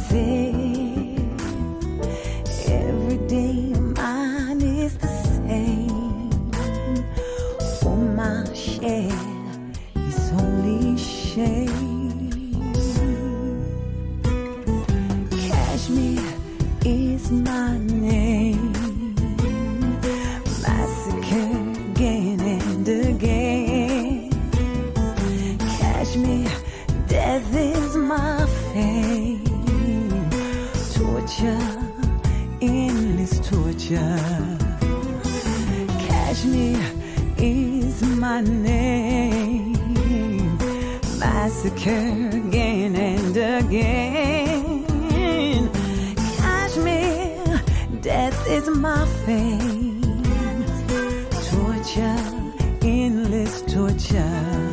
said, every day mine is the same. For my share is only shame. Kashmir is my name. Massacre again and again. Kashmir, death is my fame. Torture, endless torture. Kashmir is my name. Massacre again and again. Kashmir, death is my fame. Torture, endless torture.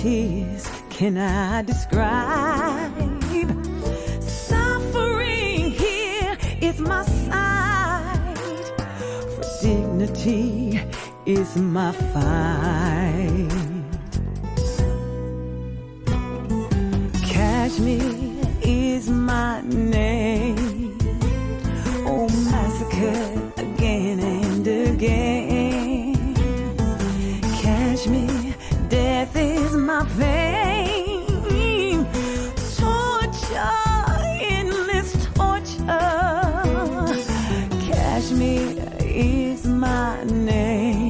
Tears can I describe? Suffering here is my sight. For dignity is my fight. Kashmir is my name. Oh, massacre again and again. Kashmir, death is my pain. Torture, endless torture. Kashmir is my name.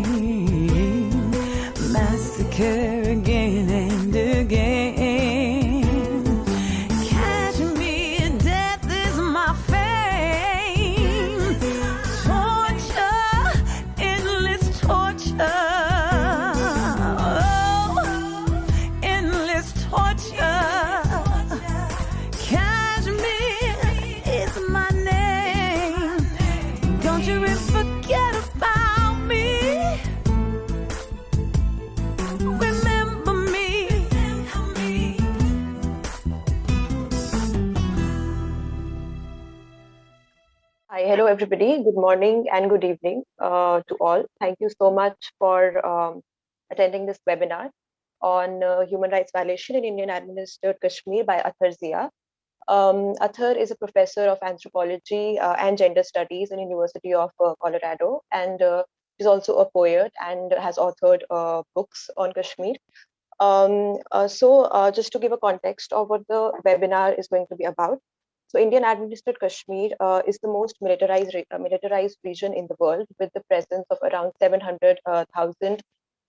Massacre again and again. Kashmir, death is my fame. Torture, endless torture. Hi, hello everybody. Good morning and good evening to all. Thank you so much for attending this webinar on human rights violation in Indian administered Kashmir by Ather Zia. Ather is a professor of anthropology and gender studies in University of Colorado, and is also a poet and has authored books on Kashmir. Just to give a context of what the webinar is going to be about. So Indian administered Kashmir is the most militarized region in the world, with the presence of around 700,000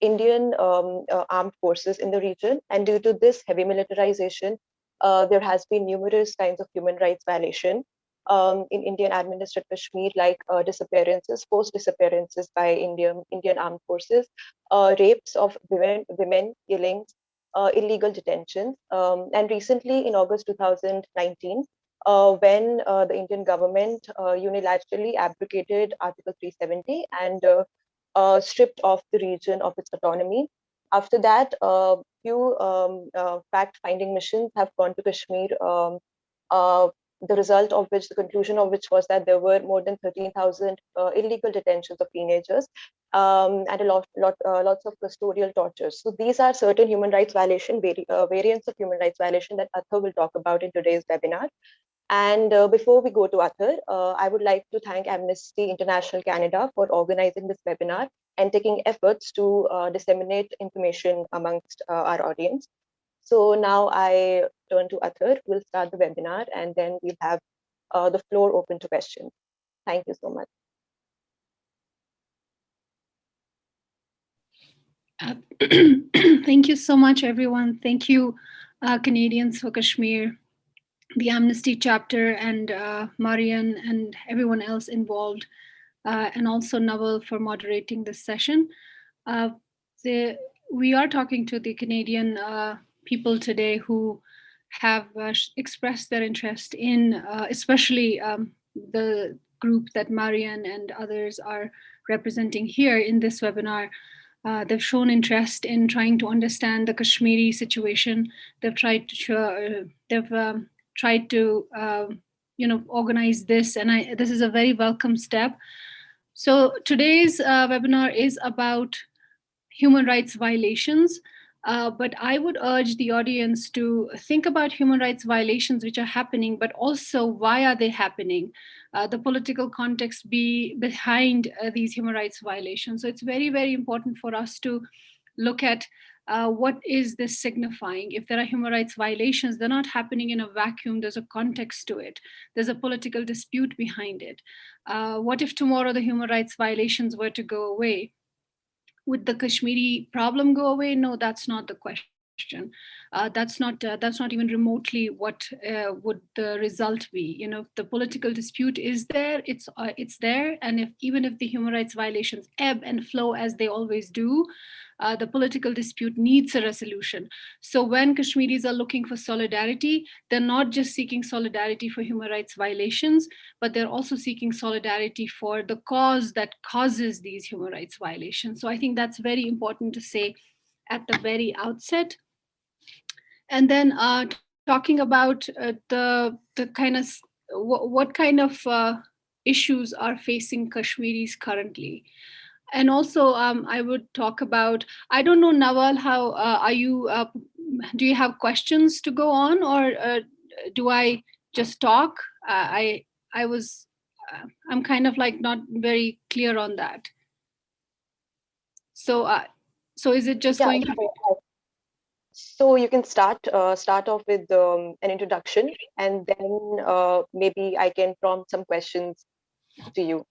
Indian armed forces in the region. And due to this heavy militarization, there has been numerous kinds of human rights violation in Indian administered Kashmir, like disappearances, forced disappearances by Indian armed forces, rapes of women, killings, illegal detentions. And recently, in August 2019, when the Indian government unilaterally abrogated Article 370 and stripped off the region of its autonomy. After that, few fact-finding missions have gone to Kashmir, the result of which, the conclusion of which was that there were more than 13,000 illegal detentions of teenagers and lots of custodial tortures. So these are certain human rights variants of human rights violation that Ather will talk about in today's webinar. And before we go to Ather, I would like to thank Amnesty International Canada for organizing this webinar and taking efforts to disseminate information amongst our audience. So now I turn to Ather. We'll start the webinar and then we'll have the floor open to questions. Thank you so much. Thank you so much, everyone. Thank you, Canadians for Kashmir, the Amnesty chapter, and Marian and everyone else involved, and also Naval for moderating this session. We are talking to the Canadian people today who have expressed their interest in especially the group that Marian and others are representing here in this webinar. They've shown interest in trying to understand the Kashmiri situation. They've tried to organize this, and this is a very welcome step. So today's webinar is about human rights violations. But I would urge the audience to think about human rights violations which are happening, but also why are they happening? The political context behind these human rights violations. So it's very, very important for us to look at what is this signifying? If there are human rights violations, they're not happening in a vacuum. There's a context to it. There's a political dispute behind it. What if tomorrow the human rights violations were to go away? Would the Kashmiri problem go away? No, that's not the question. That's not even remotely what would the result be. You know, if the political dispute is there, it's there, and even if the human rights violations ebb and flow as they always do, the political dispute needs a resolution. So when Kashmiris are looking for solidarity, they're not just seeking solidarity for human rights violations, but they're also seeking solidarity for the cause that causes these human rights violations. So I think that's very important to say at the very outset. And then talking about the kind of what kind of issues are facing Kashmiris currently. And also, I would talk about, I don't know, Nawal, how are you, do you have questions to go on, or do I just talk? I'm kind of like not very clear on that. So is it just going to be? So you can start off with an introduction, and then maybe I can prompt some questions to you.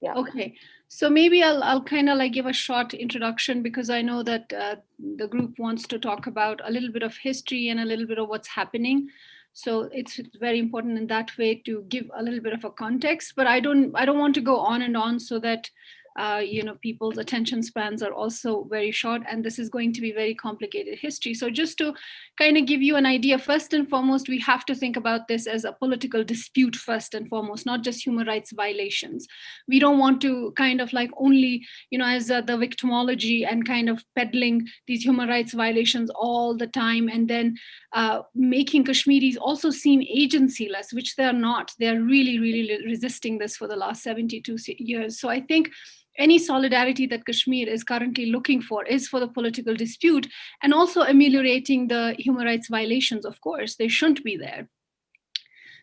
Yeah. Okay, so maybe I'll kind of like give a short introduction, because I know that the group wants to talk about a little bit of history and a little bit of what's happening. So it's very important in that way to give a little bit of a context. But I don't want to go on and on, so that people's attention spans are also very short, and this is going to be very complicated history. So just to kind of give you an idea, first and foremost, we have to think about this as a political dispute first and foremost, not just human rights violations. We don't want to kind of like only, as the victimology and kind of peddling these human rights violations all the time, and then making Kashmiris also seem agencyless, which they're not. They're really, really resisting this for the last 72 years. So I think any solidarity that Kashmir is currently looking for is for the political dispute, and also ameliorating the human rights violations. Of course, they shouldn't be there.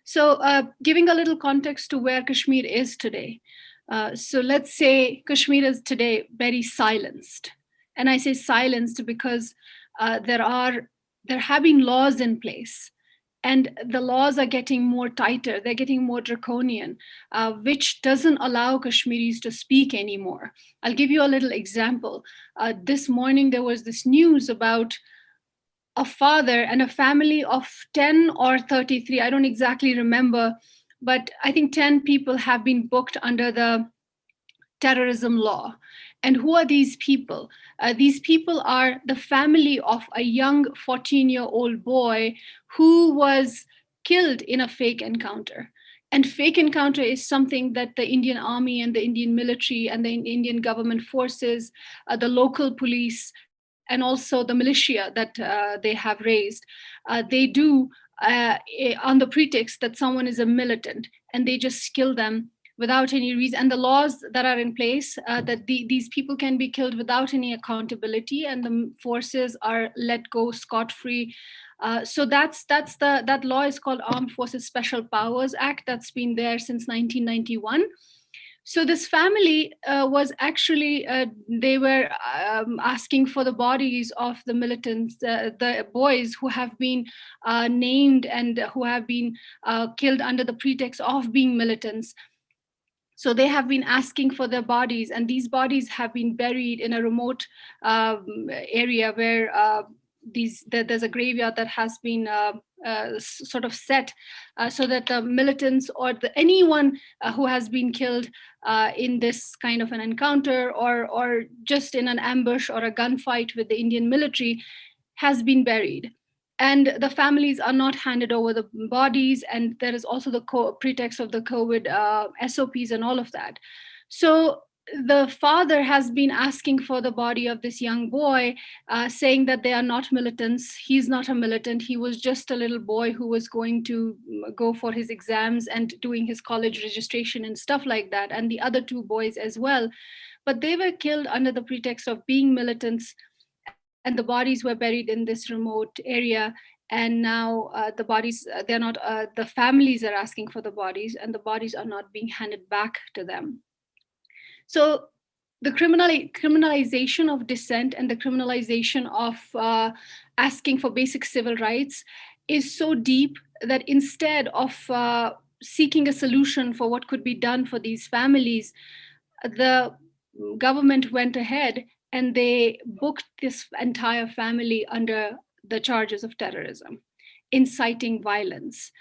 So giving a little context to where Kashmir is today. So let's say Kashmir is today very silenced. And I say silenced because there have been laws in place, and the laws are getting more tighter. They're getting more draconian, which doesn't allow Kashmiris to speak anymore. I'll give you a little example. This morning, there was this news about a father and a family of 10 or 33. I don't exactly remember, but I think 10 people have been booked under the terrorism law. And who are these people? These people are the family of a young 14-year-old boy who was killed in a fake encounter. And fake encounter is something that the Indian army and the Indian military and the Indian government forces, the local police, and also the militia that they have raised, they do on the pretext that someone is a militant, and they just kill them without any reason. And the laws that are in place, that these people can be killed without any accountability, and the forces are let go scot-free. So that law is called Armed Forces Special Powers Act. That's been there since 1991. So this family was actually, they were asking for the bodies of the militants, the boys who have been named and who have been killed under the pretext of being militants. So they have been asking for their bodies, and these bodies have been buried in a remote area where there's a graveyard that has been sort of set so that the militants or anyone who has been killed in this kind of an encounter or just in an ambush or a gunfight with the Indian military has been buried. and the families are not handed over the bodies, and there is also the pretext of the COVID SOPs and all of that. So the father has been asking for the body of this young boy, saying that they are not militants. He's not a militant. He was just a little boy who was going to go for his exams and doing his college registration and stuff like that, and the other two boys as well. But they were killed under the pretext of being militants, and the bodies were buried in this remote area. And now the bodies, they're not, the families are asking for the bodies, and the bodies are not being handed back to them. So the criminalization of dissent and the criminalization of asking for basic civil rights is so deep that instead of seeking a solution for what could be done for these families, the government went ahead and they booked this entire family under the charges of terrorism, inciting violence,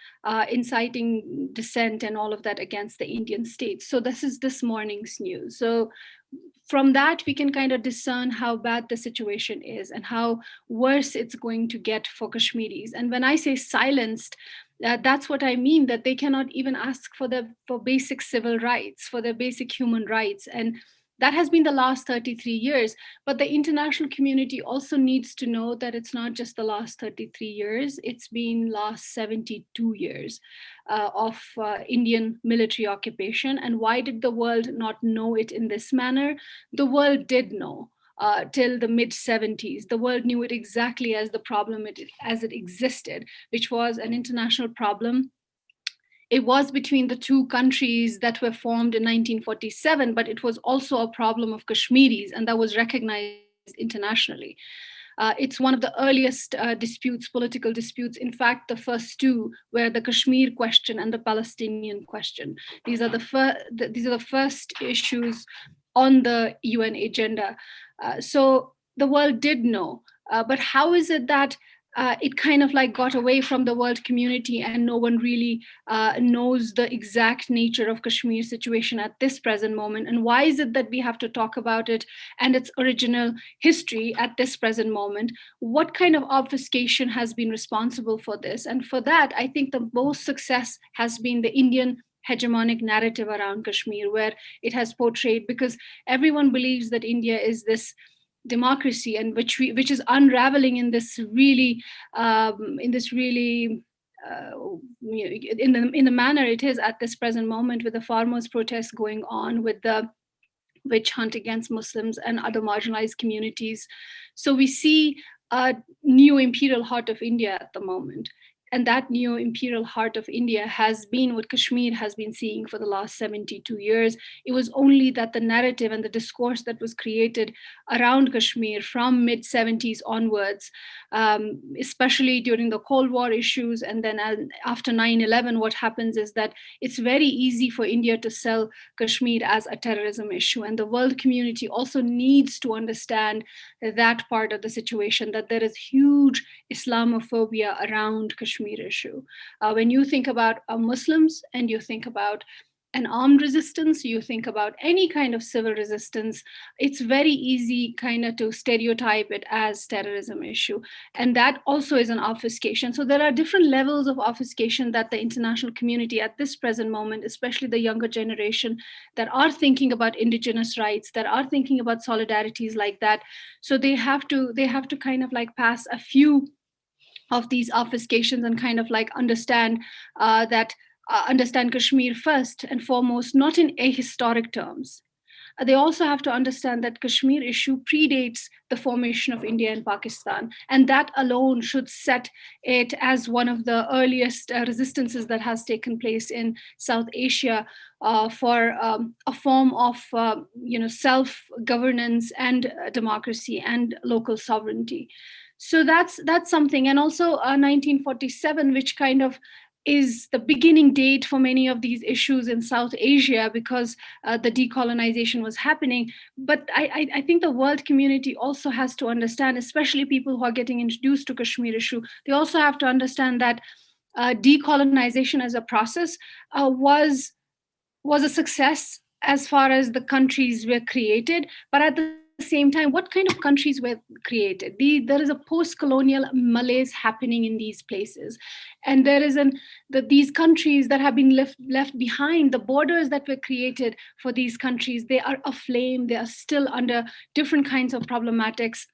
inciting dissent, and all of that against the Indian state. So this is this morning's news. So from that, we can kind of discern how bad the situation is and how worse it's going to get for Kashmiris. And when I say silenced, that's what I mean, that they cannot even ask for basic civil rights, for their basic human rights. And that has been the last 33 years. But the international community also needs to know that it's not just the last 33 years, it's been last 72 years of Indian military occupation. And why did the world not know it in this manner? The world did know. Till the mid 70s, the world knew it exactly as the problem as it existed, which was an international problem. It was between the two countries that were formed in 1947, but it was also a problem of Kashmiris, and that was recognized internationally. It's one of the earliest disputes, political disputes. In fact, the first two were the Kashmir question and the Palestinian question. These are the first issues on the UN agenda. So the world did know, but how is it that it kind of like got away from the world community, and no one really knows the exact nature of Kashmir situation at this present moment? And why is it that we have to talk about it and its original history at this present moment? What kind of obfuscation has been responsible for this? And for that, I think the most success has been the Indian hegemonic narrative around Kashmir, where it has portrayed, because everyone believes that India is this democracy, and which is unraveling in this really in the manner it is at this present moment, with the farmers' protests going on, with the witch hunt against Muslims and other marginalized communities. So we see a new imperial heart of India at the moment. And that new imperial heart of India has been what Kashmir has been seeing for the last 72 years. It was only that the narrative and the discourse that was created around Kashmir from mid 70s onwards, especially during the Cold War issues, and then after 9/11, what happens is that it's very easy for India to sell Kashmir as a terrorism issue. And the world community also needs to understand that part of the situation, that there is huge Islamophobia around Kashmir issue. When you think about Muslims and you think about an armed resistance, you think about any kind of civil resistance, it's very easy kind of to stereotype it as terrorism issue. And that also is an obfuscation. So there are different levels of obfuscation that the international community at this present moment, especially the younger generation that are thinking about indigenous rights, that are thinking about solidarities like that. So they have to kind of like pass a few of these obfuscations and kind of like understand understand Kashmir first and foremost, not in ahistoric terms. They also have to understand that Kashmir issue predates the formation of India and Pakistan, and that alone should set it as one of the earliest resistances that has taken place in South Asia for a form of self-governance and democracy and local sovereignty. So that's something. And also 1947, which kind of is the beginning date for many of these issues in South Asia, because the decolonization was happening. But I think the world community also has to understand, especially people who are getting introduced to Kashmir issue, they also have to understand that decolonization as a process was a success as far as the countries were created. But at the same time, what kind of countries were created? There is a post-colonial malaise happening in these places, and there is these countries that have been left behind. The borders that were created for these countries, they are aflame. They are still under different kinds of problematics.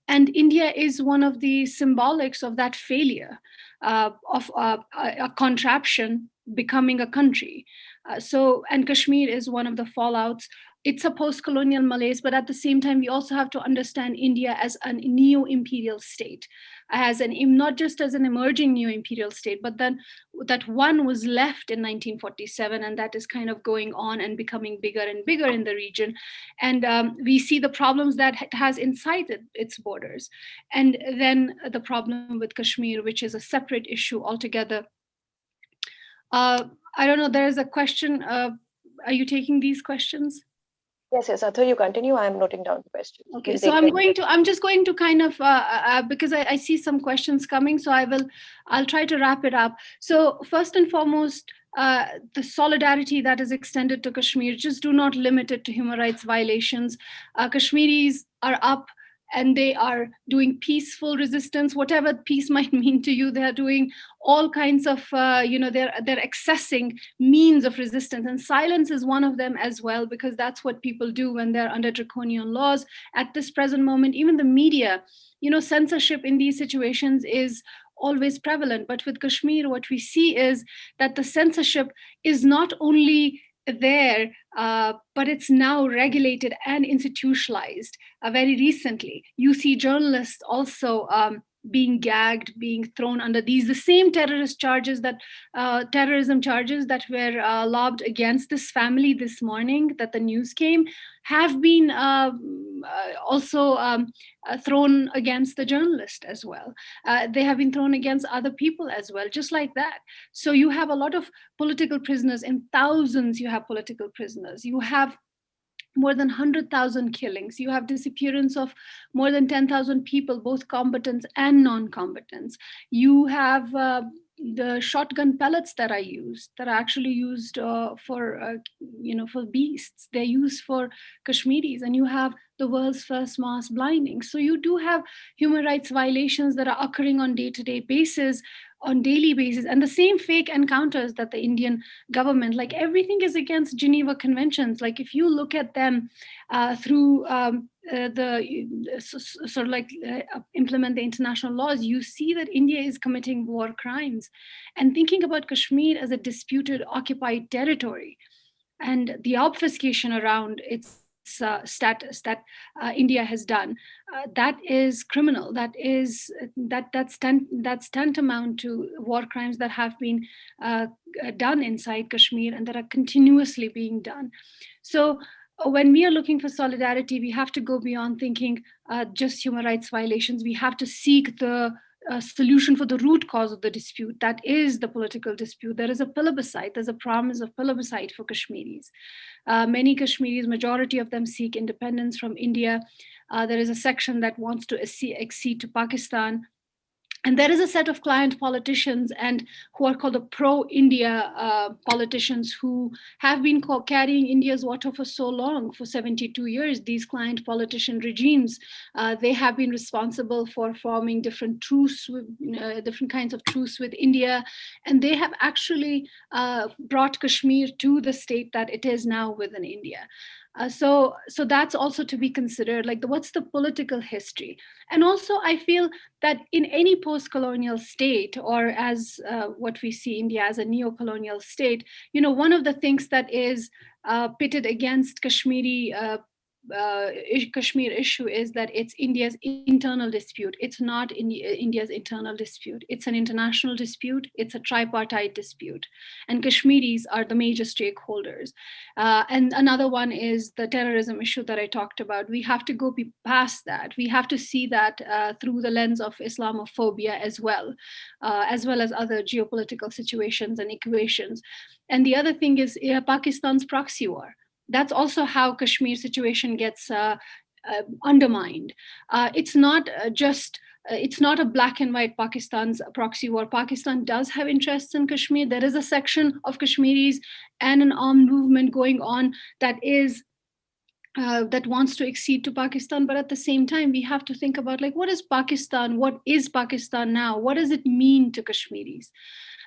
And India is one of the symbolics of that failure of a contraption becoming a country. And Kashmir is one of the fallouts. It's a post-colonial malaise, but at the same time, we also have to understand India as a neo-imperial state, not just as an emerging neo-imperial state, but then that one was left in 1947, and that is kind of going on and becoming bigger and bigger in the region. And we see the problems that it has inside its borders. And then the problem with Kashmir, which is a separate issue altogether. I don't know, there is a question. Are you taking these questions? Yes, Ather, you continue. I'm noting down the question. Okay, so I'm just going to kind of, because I see some questions coming, so I'll try to wrap it up. So first and foremost, the solidarity that is extended to Kashmir, just do not limit it to human rights violations. Kashmiris are up and they are doing peaceful resistance, whatever peace might mean to you. They are doing all kinds of, they're accessing means of resistance, and silence is one of them as well, because that's what people do when they're under draconian laws. At this present moment, even the media, censorship in these situations is always prevalent. But with Kashmir, what we see is that the censorship is not only there, but it's now regulated and institutionalized very recently. You see journalists also being gagged, being thrown under the same terrorism charges that were lobbed against this family this morning, that the news came, have been also thrown against the journalist as well. They have been thrown against other people as well, just like that. So you have a lot of political prisoners. In thousands, you have political prisoners. You have more than 100,000 killings. You have disappearance of more than 10,000 people, both combatants and non-combatants. You have the shotgun pellets that are actually used for beasts. They're used for Kashmiris, and you have the world's first mass blinding. So you do have human rights violations that are occurring on day-to-day basis, on daily basis, and the same fake encounters that the Indian government, like everything is against Geneva Conventions. Like if you look at them through implement the international laws, you see that India is committing war crimes. And thinking about Kashmir as a disputed occupied territory and the obfuscation around its status that India has done, that is criminal. That's tantamount to war crimes that have been done inside Kashmir and that are continuously being done. So when we are looking for solidarity, we have to go beyond thinking just human rights violations. We have to seek the solution for the root cause of the dispute. That is the political dispute. There is a plebiscite. There's a promise of plebiscite for Kashmiris. Many Kashmiris, majority of them, seek independence from India. There is a section that wants to accede to Pakistan. And there is a set of client politicians and who are called the pro-India politicians who have been carrying India's water for so long, for 72 years. These client politician regimes, they have been responsible for forming different different kinds of truce with India. And they have actually brought Kashmir to the state that it is now within India. So that's also to be considered, like what's the political history. And also I feel that in any post-colonial state, or as what we see India as a neo-colonial state, one of the things that is pitted against Kashmir issue is that it's India's internal dispute. It's not India's internal dispute. It's an international dispute. It's a tripartite dispute. And Kashmiris are the major stakeholders. And another one is the terrorism issue that I talked about. We have to go past that. We have to see that through the lens of Islamophobia as well as other geopolitical situations and equations. And the other thing is Pakistan's proxy war. That's also how Kashmir situation gets undermined. It's not a black and white Pakistan's proxy war. Pakistan does have interests in Kashmir. There is a section of Kashmiris and an armed movement going on that is that wants to accede to Pakistan, but at the same time, we have to think about like, what is Pakistan? What is Pakistan now? What does it mean to Kashmiris?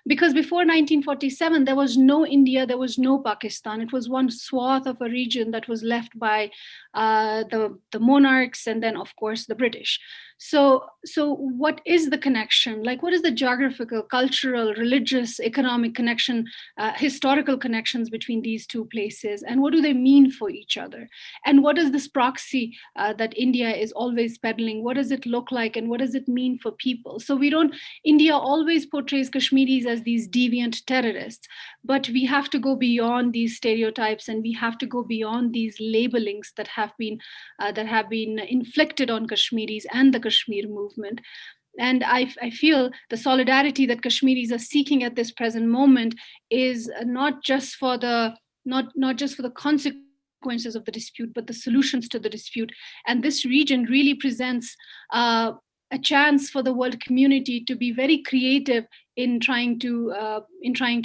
Because before 1947, there was no India, there was no Pakistan. It was one swath of a region that was left by the monarchs and then, of course, the British. So what is the connection? Like, what is the geographical, cultural, religious, economic connection, historical connections between these two places? And what do they mean for each other? And what is this proxy that India is always peddling? What does it look like? And what does it mean for people? So India always portrays Kashmiris as these deviant terrorists, but we have to go beyond these stereotypes, and we have to go beyond these labelings that have been inflicted on Kashmiris and the Kashmir movement. And I feel the solidarity that Kashmiris are seeking at this present moment is not just for the consequences of the dispute, but the solutions to the dispute. And this region really presents a chance for the world community to be very creative in trying to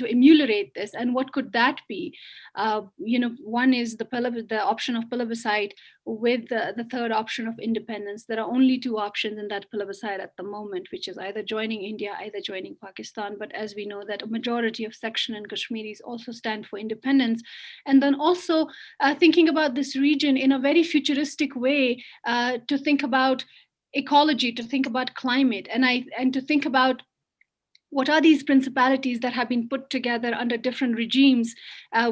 ameliorate this. And what could that be? One is the option of plebiscite, with the third option of independence. There are only two options in that plebiscite at the moment, which is either joining India, either joining Pakistan. But as we know, that a majority of section and Kashmiris also stand for independence. And then also thinking about this region in a very futuristic way, to think about ecology, to think about climate, and to think about what are these principalities that have been put together under different regimes,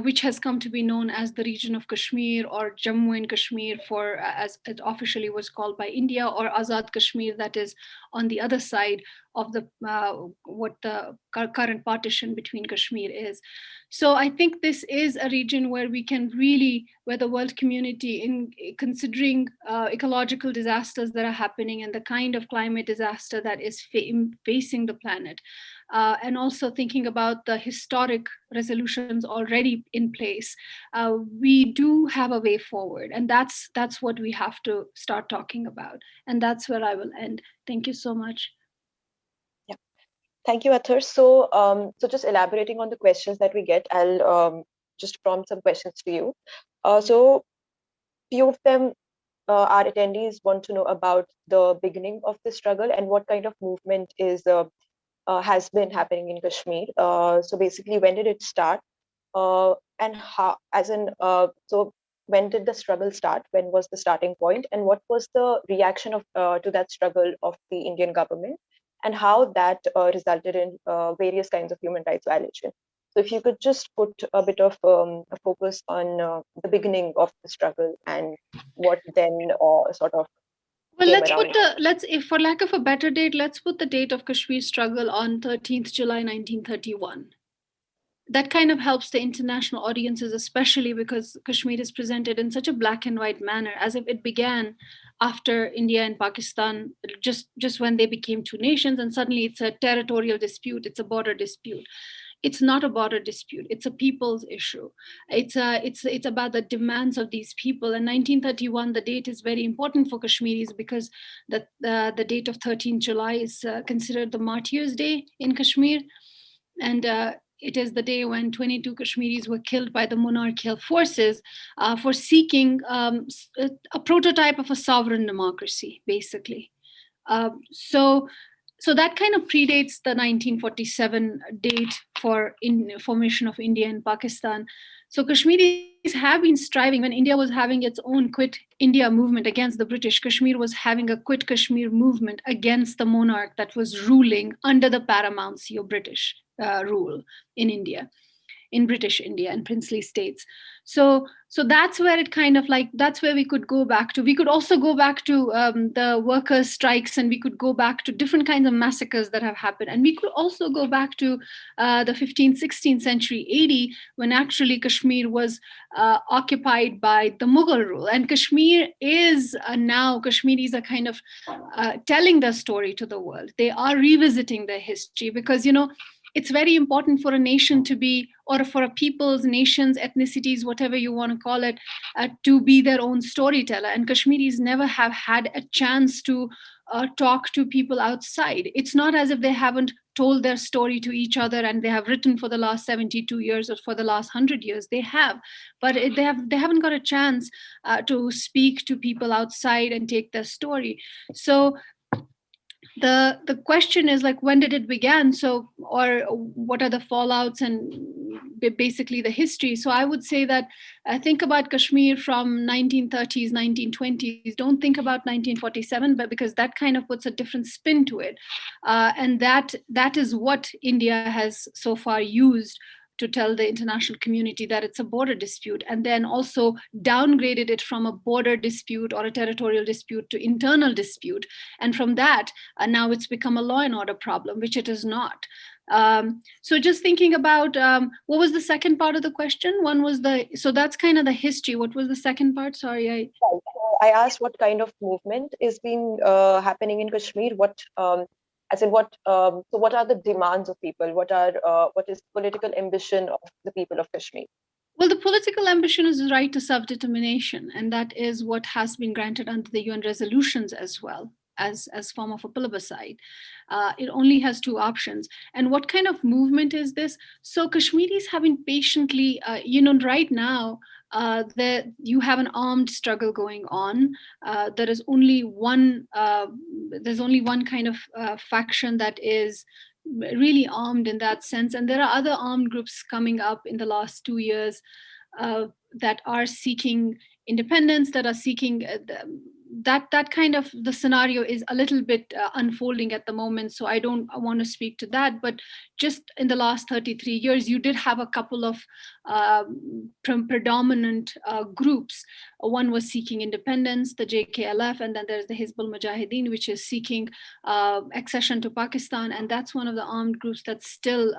which has come to be known as the region of Kashmir, or Jammu and Kashmir, as it officially was called by India, or Azad Kashmir, that is on the other side of what the current partition between Kashmir is. So I think this is a region where where the world community, in considering ecological disasters that are happening and the kind of climate disaster that is facing the planet, and also thinking about the historic resolutions already in place, we do have a way forward, and that's what we have to start talking about. And that's where I will end. Thank you so much. Thank you, Ather. So just elaborating on the questions that we get, I'll just prompt some questions to you. So few of them, our attendees want to know about the beginning of the struggle and what kind of movement has been happening in Kashmir. So basically, when did it start? And how, so when did the struggle start? When was the starting point? And what was the reaction to that struggle of the Indian government? And how that resulted in various kinds of human rights violations. So if you could just put a bit of a focus on the beginning of the struggle and what then sort of well, came if for lack of a better date, let's put the date of Kashmir struggle on 13th July 1931. That kind of helps the international audiences, especially because Kashmir is presented in such a black and white manner, as if it began after India and Pakistan, just when they became two nations, and suddenly it's a territorial dispute, it's a border dispute. It's not a border dispute, it's a people's issue. It's about the demands of these people. And 1931, the date is very important for Kashmiris, because the date of 13th July is considered the Martyr's Day in Kashmir. And it is the day when 22 Kashmiris were killed by the monarchical forces for seeking a prototype of a sovereign democracy, basically. So that kind of predates the 1947 date for formation of India and Pakistan. So Kashmiris have been striving. When India was having its own Quit India movement against the British, Kashmir was having a Quit Kashmir movement against the monarch that was ruling under the paramountcy of British rule in India, in British India and princely states. So that's where it kind of like, that's where we could go back to. We could also go back to the workers' strikes, and we could go back to different kinds of massacres that have happened. And we could also go back to the 15th, 16th century AD, when actually Kashmir was occupied by the Mughal rule. And Kashmir is now, Kashmiris are kind of telling their story to the world. They are revisiting their history, because, it's very important for a nation to be, or for a people's, nations, ethnicities, whatever you want to call it, to be their own storyteller. And Kashmiris never have had a chance to talk to people outside. It's not as if they haven't told their story to each other and they have written for the last 72 years or for the last 100 years. They have, but they haven't got a chance to speak to people outside and take their story. So the question is like, when did it begin? So, or what are the fallouts and basically the history? So I would say that think about Kashmir from 1930s, 1920s. Don't think about 1947, but because that kind of puts a different spin to it, and that is what India has so far used to tell the international community that it's a border dispute, and then also downgraded it from a border dispute or a territorial dispute to internal dispute. And from that, now it's become a law and order problem, which it is not. So just thinking about what was the second part of the question? One was so that's kind of the history. What was the second part? Sorry, I asked what kind of movement is being happening in Kashmir. So what are the demands of people? What is political ambition of the people of Kashmir? Well, the political ambition is the right to self-determination, and that is what has been granted under the UN resolutions as well as form of a plebiscite. It only has two options. And what kind of movement is this? So Kashmiris have been patiently, right now, you have an armed struggle going on. There is only one. There's only one kind of faction that is really armed in that sense, and there are other armed groups coming up in the last 2 years that are seeking independence, that are seeking that kind of the scenario is a little bit unfolding at the moment. So I don't want to speak to that, but just in the last 33 years, you did have a couple of predominant groups. One was seeking independence, the JKLF, and then there's the Hizbul Mujahideen, which is seeking accession to Pakistan, and that's one of the armed groups that's still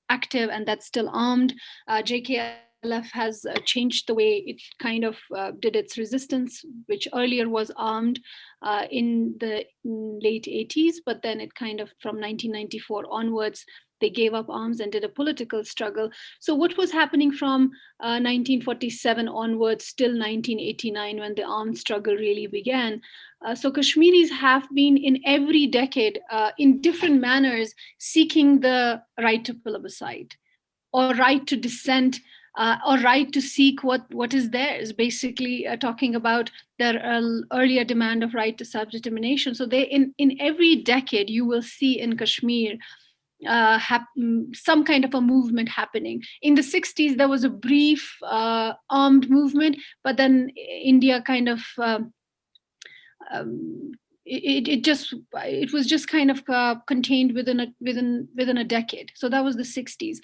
active and that's still armed. JKLF has changed the way it kind of did its resistance, which earlier was armed in the late 80s, but then it kind of from 1994 onwards, they gave up arms and did a political struggle. So what was happening from 1947 onwards till 1989 when the armed struggle really began? So Kashmiris have been in every decade in different manners seeking the right to plebiscite or right to dissent or right to seek what is theirs, basically talking about their earlier demand of right to self-determination. So they in every decade you will see in Kashmir some kind of a movement happening. In the 60s, there was a brief armed movement, but then India kind of it was just kind of contained within a decade. So that was the 60s.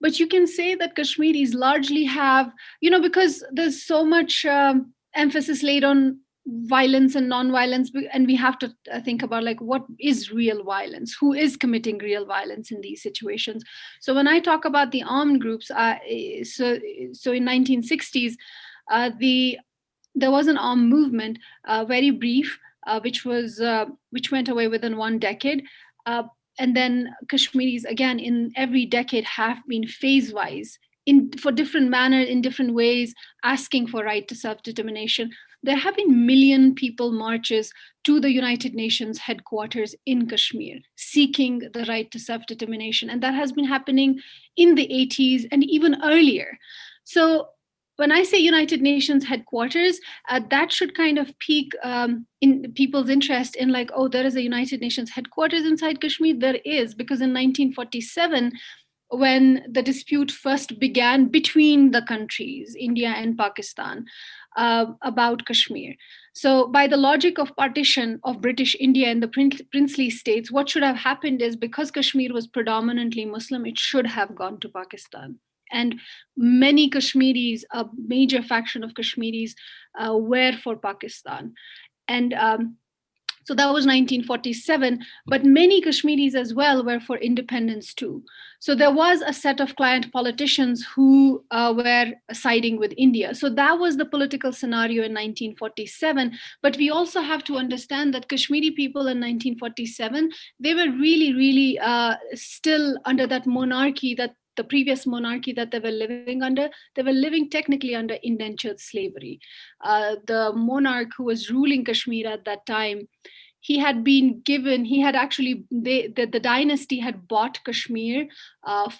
But you can say that Kashmiris largely have, because there's so much emphasis laid on violence and non-violence, and we have to think about like what is real violence, who is committing real violence in these situations. So when I talk about the armed groups, so in 1960s, there was an armed movement, very brief, which went away within one decade. And then Kashmiris, again, in every decade have been phase-wise, for different manners, in different ways, asking for right to self-determination. There have been million people marches to the United Nations headquarters in Kashmir, seeking the right to self-determination. And that has been happening in the 80s and even earlier. So when I say United Nations headquarters, that should kind of pique in people's interest in like, oh, there is a United Nations headquarters inside Kashmir. There is, because in 1947, when the dispute first began between the countries, India and Pakistan, about Kashmir. So by the logic of partition of British India and the princely states, what should have happened is because Kashmir was predominantly Muslim, it should have gone to Pakistan. And many Kashmiris, a major faction of Kashmiris, were for Pakistan. And so that was 1947, but many Kashmiris as well were for independence too. So there was a set of client politicians who were siding with India. So that was the political scenario in 1947. But we also have to understand that Kashmiri people in 1947, they were really, really still under that monarchy, that the previous monarchy that they were living under. They were living technically under indentured slavery. The monarch who was ruling Kashmir at that time, he had been given, he had actually, the dynasty had bought Kashmir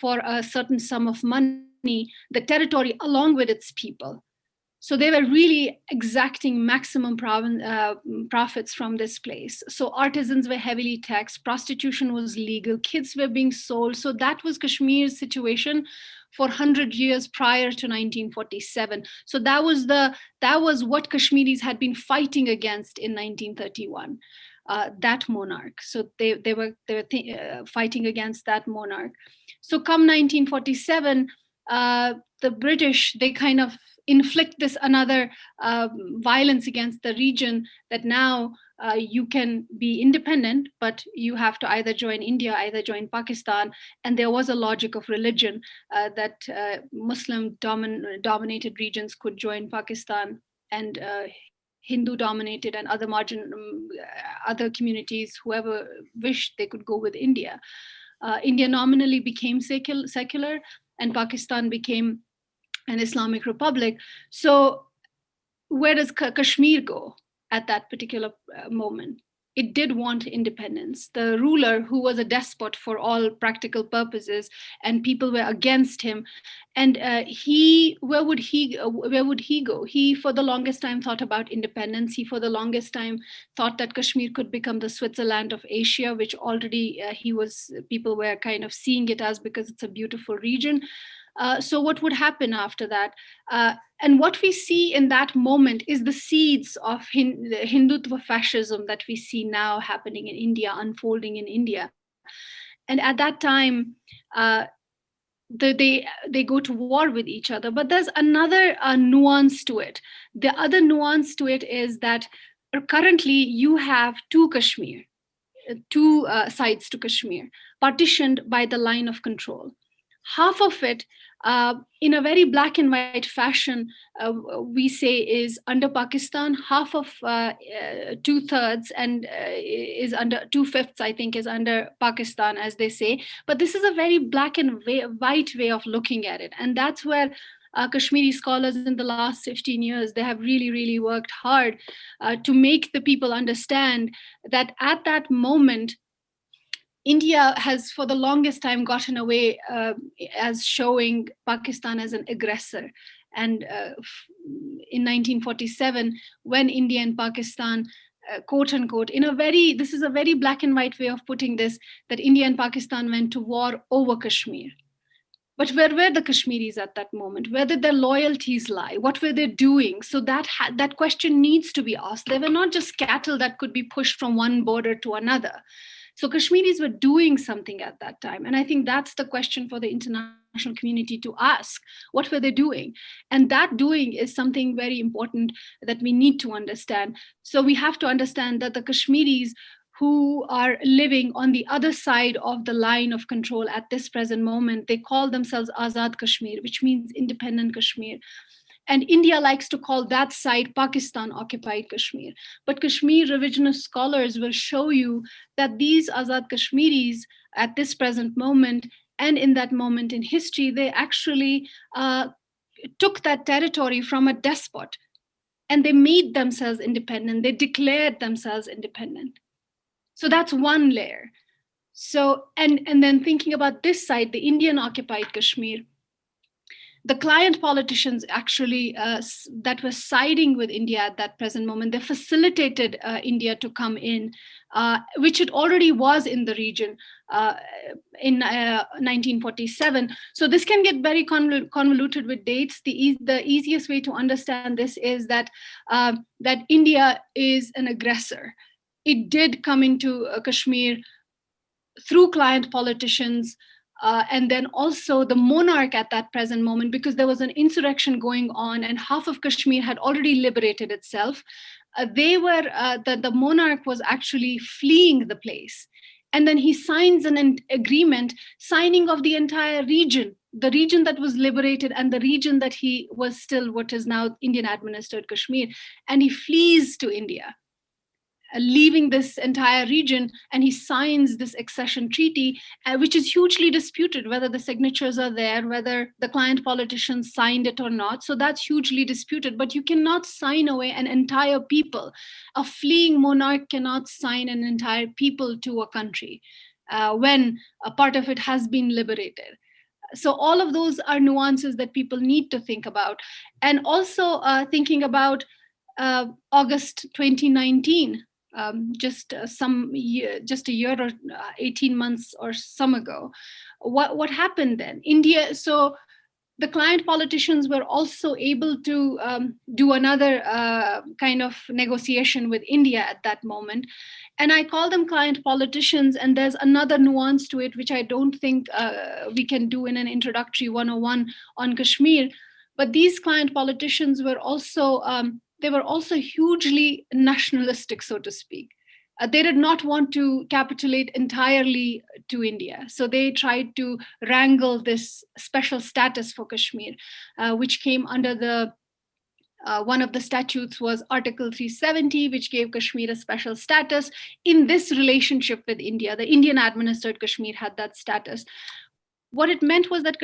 for a certain sum of money, the territory along with its people. So they were really exacting maximum profits from this place. So artisans were heavily taxed, prostitution was legal, kids were being sold. So that was Kashmir's situation for 100 years prior to 1947. So that was what Kashmiris had been fighting against in 1931. That monarch. So they were fighting against that monarch. So come 1947, the British, they kind of inflict this another violence against the region, that now you can be independent, but you have to either join India, either join Pakistan. And there was a logic of religion that Muslim dominated regions could join Pakistan, and Hindu dominated and other other communities, whoever wished, they could go with India. India nominally became secular, and Pakistan became an Islamic republic. So where does Kashmir go at that particular moment? It did want independence. The ruler, who was a despot for all practical purposes, and people were against him, and where would he go? He, for the longest time, thought about independence. He, for the longest time, thought that Kashmir could become the Switzerland of Asia, which already people were kind of seeing it as, because it's a beautiful region. So what would happen after that? And what we see in that moment is the seeds of Hindutva fascism that we see now happening in India, unfolding in India. And at that time, they go to war with each other. But there's another nuance to it. The other nuance to it is that currently you have two sides to Kashmir, partitioned by the line of control. Half of it, in a very black and white fashion, we say is under Pakistan. Half of 2/3 and is under 2/5, I think, is under Pakistan, as they say. But this is a very black and white way of looking at it, and that's where Kashmiri scholars in the last 15 years, they have really, really worked hard to make the people understand that at that moment, India has for the longest time gotten away as showing Pakistan as an aggressor. And in 1947, when India and Pakistan, quote unquote, this is a very black and white way of putting this, that India and Pakistan went to war over Kashmir. But where were the Kashmiris at that moment? Where did their loyalties lie? What were they doing? So that question needs to be asked. They were not just cattle that could be pushed from one border to another. So Kashmiris were doing something at that time. And I think that's the question for the international community to ask. What were they doing? And that doing is something very important that we need to understand. So we have to understand that the Kashmiris who are living on the other side of the line of control at this present moment, they call themselves Azad Kashmir, which means independent Kashmir. And India likes to call that side Pakistan-occupied Kashmir. But Kashmir revisionist scholars will show you that these Azad Kashmiris at this present moment and in that moment in history, they actually took that territory from a despot and they made themselves independent. They declared themselves independent. So that's one layer. So, and then thinking about this side, the Indian occupied Kashmir, the client politicians actually that were siding with India at that present moment, they facilitated India to come in, which it already was in the region in 1947. So this can get very convoluted with dates. The easiest way to understand this is that India is an aggressor. It did come into Kashmir through client politicians, and then also the monarch at that present moment, because there was an insurrection going on and half of Kashmir had already liberated itself. The monarch was actually fleeing the place. And then he signs an agreement, signing of the entire region, the region that was liberated and the region that he was still what is now Indian administered Kashmir. And he flees to India. leaving this entire region, and he signs this accession treaty, which is hugely disputed, whether the signatures are there, whether the client politicians signed it or not. So that's hugely disputed. But you cannot sign away an entire people. A fleeing monarch cannot sign an entire people to a country when a part of it has been liberated. So all of those are nuances that people need to think about. And also thinking about August 2019, just just a year or 18 months or some ago. What happened then? India, so the client politicians were also able to do another kind of negotiation with India at that moment. And I call them client politicians, and there's another nuance to it, which I don't think we can do in an introductory 101 on Kashmir. But these client politicians were also, they were also hugely nationalistic, so to speak. They did not want to capitulate entirely to India. So they tried to wrangle this special status for Kashmir, which came under the one of the statutes was Article 370, which gave Kashmir a special status in this relationship with India. The Indian administered Kashmir had that status. What it meant was that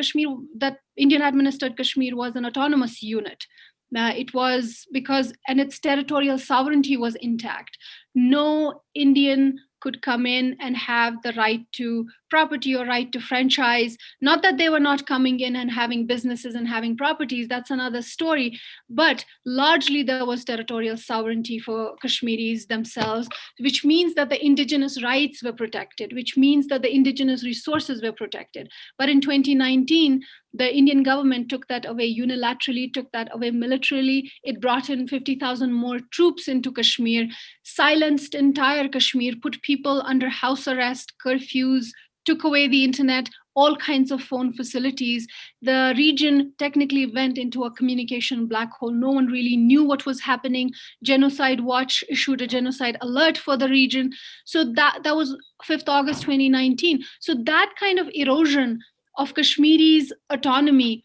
that Indian administered Kashmir was an autonomous unit. It was because, and its territorial sovereignty was intact. No Indian could come in and have the right to property or right to franchise. Not that they were not coming in and having businesses and having properties, that's another story. But largely there was territorial sovereignty for Kashmiris themselves, which means that the indigenous rights were protected, which means that the indigenous resources were protected. But in 2019, the Indian government took that away unilaterally, took that away militarily. It brought in 50,000 more troops into Kashmir, silenced entire Kashmir, put people under house arrest, curfews, took away the internet, all kinds of phone facilities. The region technically went into a communication black hole. No one really knew what was happening. Genocide Watch issued a genocide alert for the region. So that was 5th August 2019. So that kind of erosion of Kashmiri's autonomy,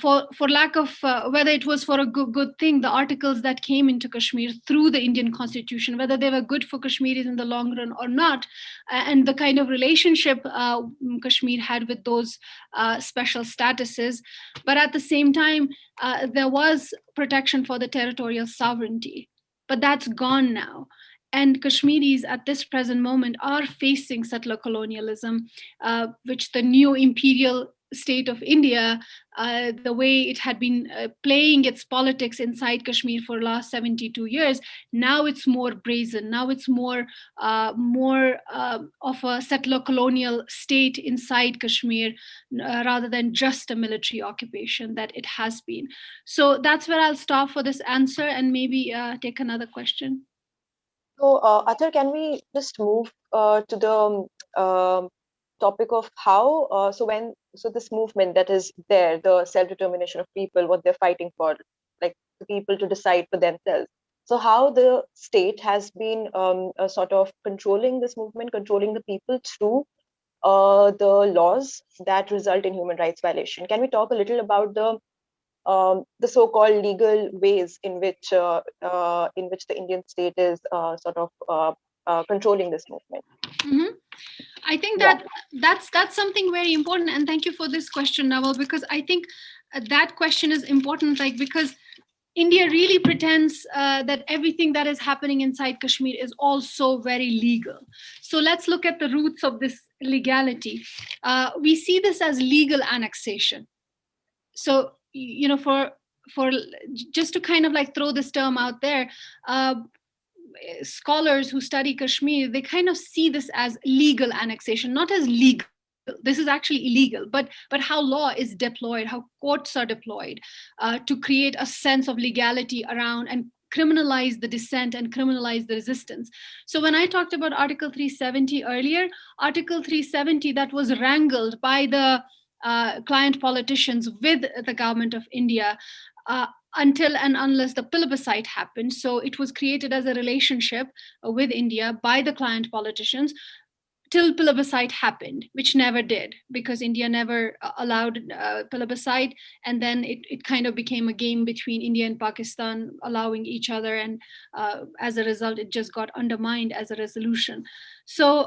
for lack of whether it was for a good thing, the articles that came into Kashmir through the Indian constitution, whether they were good for Kashmiris in the long run or not, and the kind of relationship Kashmir had with those special statuses. But at the same time, there was protection for the territorial sovereignty, but that's gone now. And Kashmiris at this present moment are facing settler colonialism, which the neo-imperial state of India, the way it had been playing its politics inside Kashmir for the last 72 years, now it's more brazen. Now it's more of a settler colonial state inside Kashmir, rather than just a military occupation that it has been. So that's where I'll stop for this answer and maybe take another question. So, Ather, can we just move to the topic of how, so this movement that is there, the self-determination of people, what they're fighting for, like the people to decide for themselves. So how the state has been sort of controlling this movement, controlling the people through the laws that result in human rights violation. Can we talk a little about the so-called legal ways in which the Indian state is sort of controlling this movement? Mm-hmm. I think that's something very important, and thank you for this question, Nawal, because I think that question is important, like, because India really pretends that everything that is happening inside Kashmir is also very legal. So let's look at the roots of this legality. We see this as legal annexation. So, you know, for just to kind of like throw this term out there, scholars who study Kashmir, they kind of see this as legal annexation, not as legal. This is actually illegal, but how law is deployed, how courts are deployed to create a sense of legality around and criminalize the dissent and criminalize the resistance. So when I talked about Article 370 earlier, Article 370 that was wrangled by the client politicians with the government of India until and unless the plebiscite happened. So it was created as a relationship with India by the client politicians till plebiscite happened, which never did, because India never allowed plebiscite. And then it kind of became a game between India and Pakistan, allowing each other. And as a result, it just got undermined as a resolution. So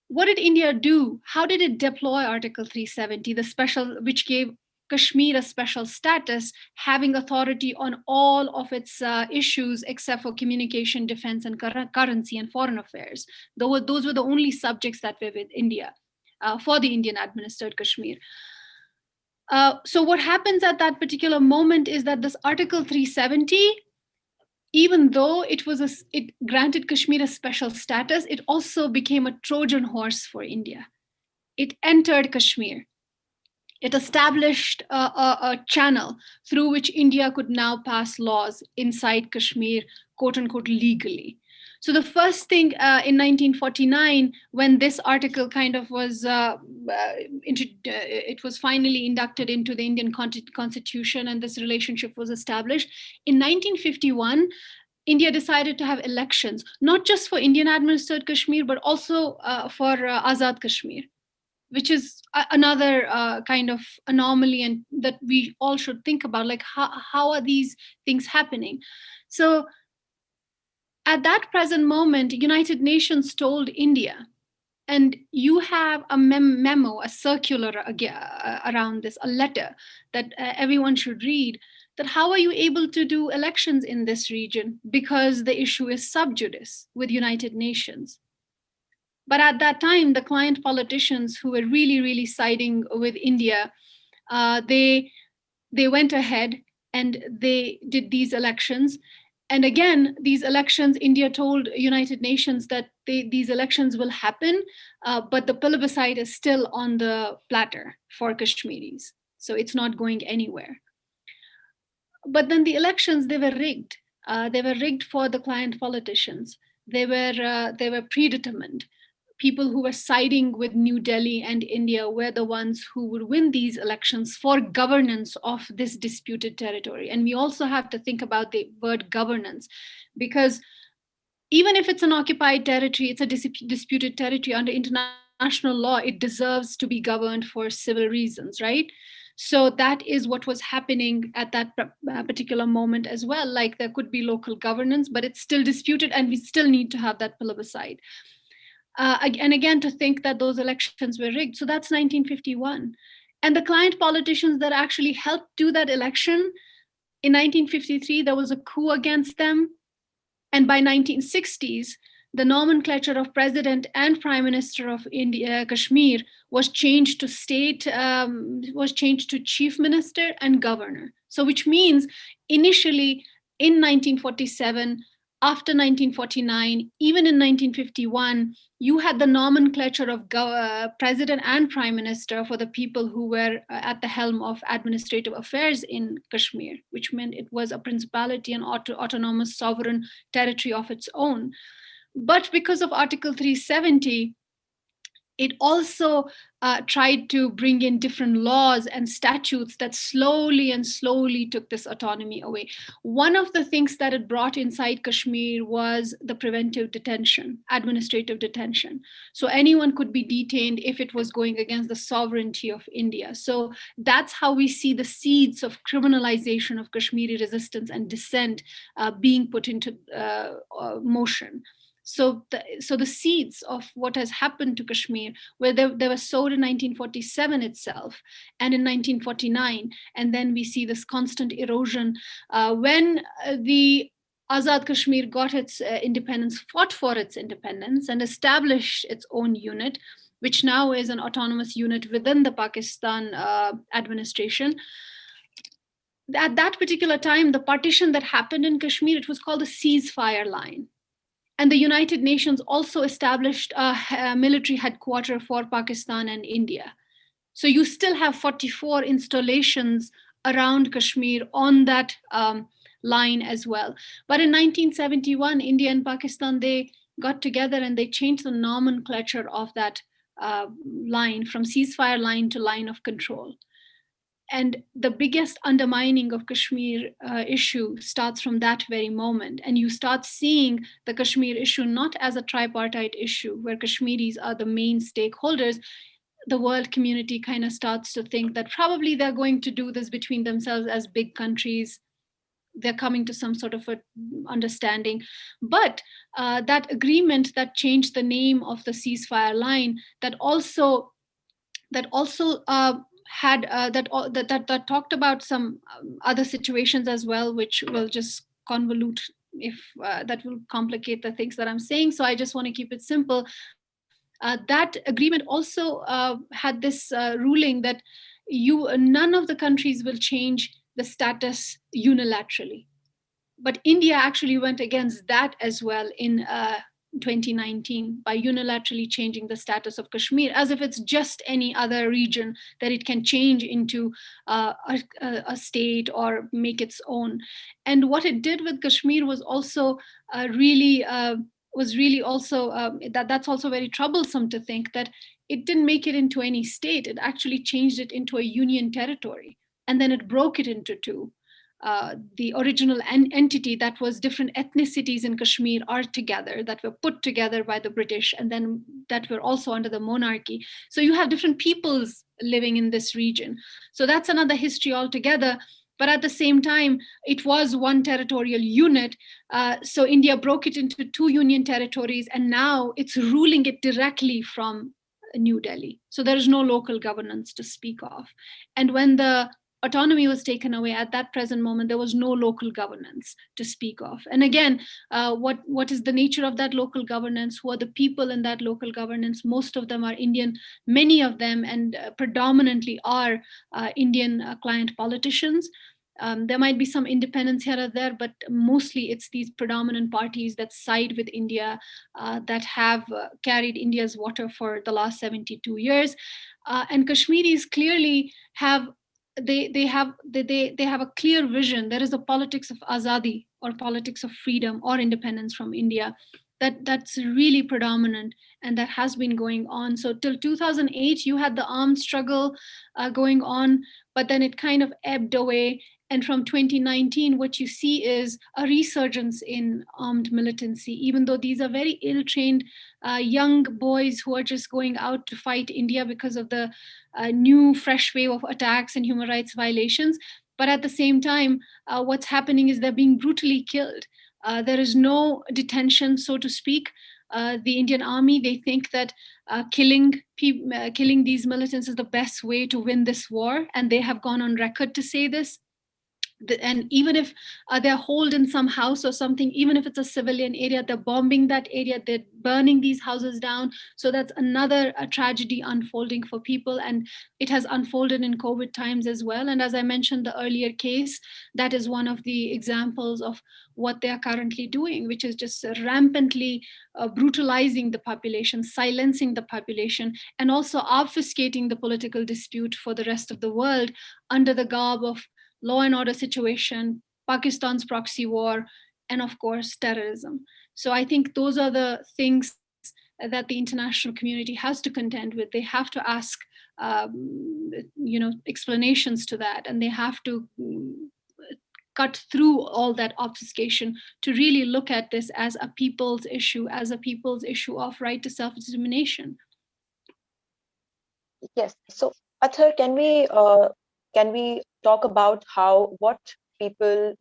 what did India do? How did it deploy Article 370, the special, which gave Kashmir a special status, having authority on all of its issues except for communication, defense, and currency and foreign affairs? Those were the only subjects that were with India for the Indian administered Kashmir. So what happens at that particular moment is that this Article 370, even though it granted Kashmir a special status, it also became a Trojan horse for India. It entered Kashmir. It established a channel through which India could now pass laws inside Kashmir, quote unquote, legally. So the first thing in 1949, when this article kind of was, it was finally inducted into the Indian Constitution, and this relationship was established. In 1951, India decided to have elections, not just for Indian administered Kashmir, but also for Azad Kashmir, which is another kind of anomaly, and that we all should think about, like how are these things happening? So at that present moment, United Nations told India, and you have a memo, a circular around this, a letter that everyone should read, that how are you able to do elections in this region, because the issue is sub judice with United Nations. But at that time, the client politicians who were really, really siding with India, they went ahead and they did these elections. And again, these elections, India told United Nations that these elections will happen, but the plebiscite is still on the platter for Kashmiris. So it's not going anywhere. But then the elections, they were rigged. They were rigged for the client politicians. They were predetermined. People who were siding with New Delhi and India were the ones who would win these elections for governance of this disputed territory. And we also have to think about the word governance, because even if it's an occupied territory, it's a disputed territory under international law, it deserves to be governed for civil reasons, right? So that is what was happening at that particular moment as well. Like there could be local governance, but it's still disputed, and we still need to have that plebiscite. And again, to think that those elections were rigged. So that's 1951. And the client politicians that actually helped do that election, in 1953, there was a coup against them. And by 1960s, the nomenclature of president and prime minister of India, Kashmir, was changed to chief minister and governor. So which means initially in 1947, after 1949, even in 1951, you had the nomenclature of president and prime minister for the people who were at the helm of administrative affairs in Kashmir, which meant it was a principality and autonomous sovereign territory of its own. But because of Article 370, it also tried to bring in different laws and statutes that slowly and slowly took this autonomy away. One of the things that it brought inside Kashmir was the preventive detention, administrative detention. So anyone could be detained if it was going against the sovereignty of India. So that's how we see the seeds of criminalization of Kashmiri resistance and dissent being put into motion. So the seeds of what has happened to Kashmir, where they were sowed in 1947 itself and in 1949, and then we see this constant erosion. When the Azad Kashmir got its independence, fought for its independence, and established its own unit, which now is an autonomous unit within the Pakistan administration. At that particular time, the partition that happened in Kashmir, it was called the ceasefire line. And the United Nations also established a military headquarters for Pakistan and India. So you still have 44 installations around Kashmir on that line as well. But in 1971, India and Pakistan, they got together and they changed the nomenclature of that line from ceasefire line to line of control. And the biggest undermining of Kashmir issue starts from that very moment. And you start seeing the Kashmir issue not as a tripartite issue where Kashmiris are the main stakeholders. The world community kind of starts to think that probably they're going to do this between themselves as big countries. They're coming to some sort of a understanding. But that agreement that changed the name of the ceasefire line, that also had that talked about some other situations as well, which will just convolute if that will complicate the things that I'm saying. So I just want to keep it simple. That agreement also had this ruling that none of the countries will change the status unilaterally. But India actually went against that as well in 2019 by unilaterally changing the status of Kashmir as if it's just any other region that it can change into a state or make its own. And what it did with Kashmir was also really was really also that's also very troublesome to think that it didn't make it into any state. It actually changed it into a union territory, and then it broke it into two. The original entity that was different ethnicities in Kashmir are together, that were put together by the British, and then that were also under the monarchy. So you have different peoples living in this region. So that's another history altogether. But at the same time, it was one territorial unit. So India broke it into two union territories, and now it's ruling it directly from New Delhi. So there is no local governance to speak of. And when the autonomy was taken away at that present moment, there was no local governance to speak of. And again, what is the nature of that local governance? Who are the people in that local governance? Most of them are Indian, many of them, and predominantly are Indian client politicians. There might be some independence here or there, but mostly it's these predominant parties that side with India, that have carried India's water for the last 72 years. And Kashmiris clearly have they have a clear vision. There is a politics of azadi, or politics of freedom or independence from India, that's really predominant, and that has been going on. So till 2008 you had the armed struggle going on, but then it kind of ebbed away. And from 2019, what you see is a resurgence in armed militancy, even though these are very ill-trained young boys who are just going out to fight India because of the new fresh wave of attacks and human rights violations. But at the same time, what's happening is they're being brutally killed. There is no detention, so to speak. The Indian army, they think that killing these militants is the best way to win this war, and they have gone on record to say this. And even if they're holed in some house or something, even if it's a civilian area, they're bombing that area, they're burning these houses down. So that's another tragedy unfolding for people, and it has unfolded in COVID times as well. And as I mentioned the earlier case, that is one of the examples of what they are currently doing, which is just rampantly brutalizing the population, silencing the population, and also obfuscating the political dispute for the rest of the world under the garb of law and order situation, Pakistan's proxy war, and of course, terrorism. So I think those are the things that the international community has to contend with. They have to ask, explanations to that, and they have to cut through all that obfuscation to really look at this as a people's issue, of right to self-determination. Yes. So, Ather, can we talk about what people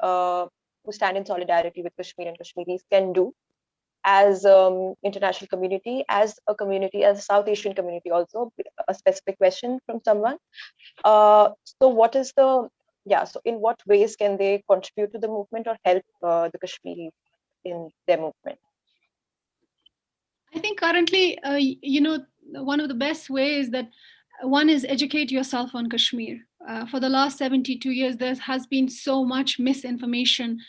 who stand in solidarity with Kashmir and Kashmiris can do as international community, as a South Asian community also? A specific question from someone. So in what ways can they contribute to the movement or help the Kashmiris in their movement? I think currently, one of the best ways that one is educate yourself on Kashmir. For the last 72 years, there has been so much misinformation.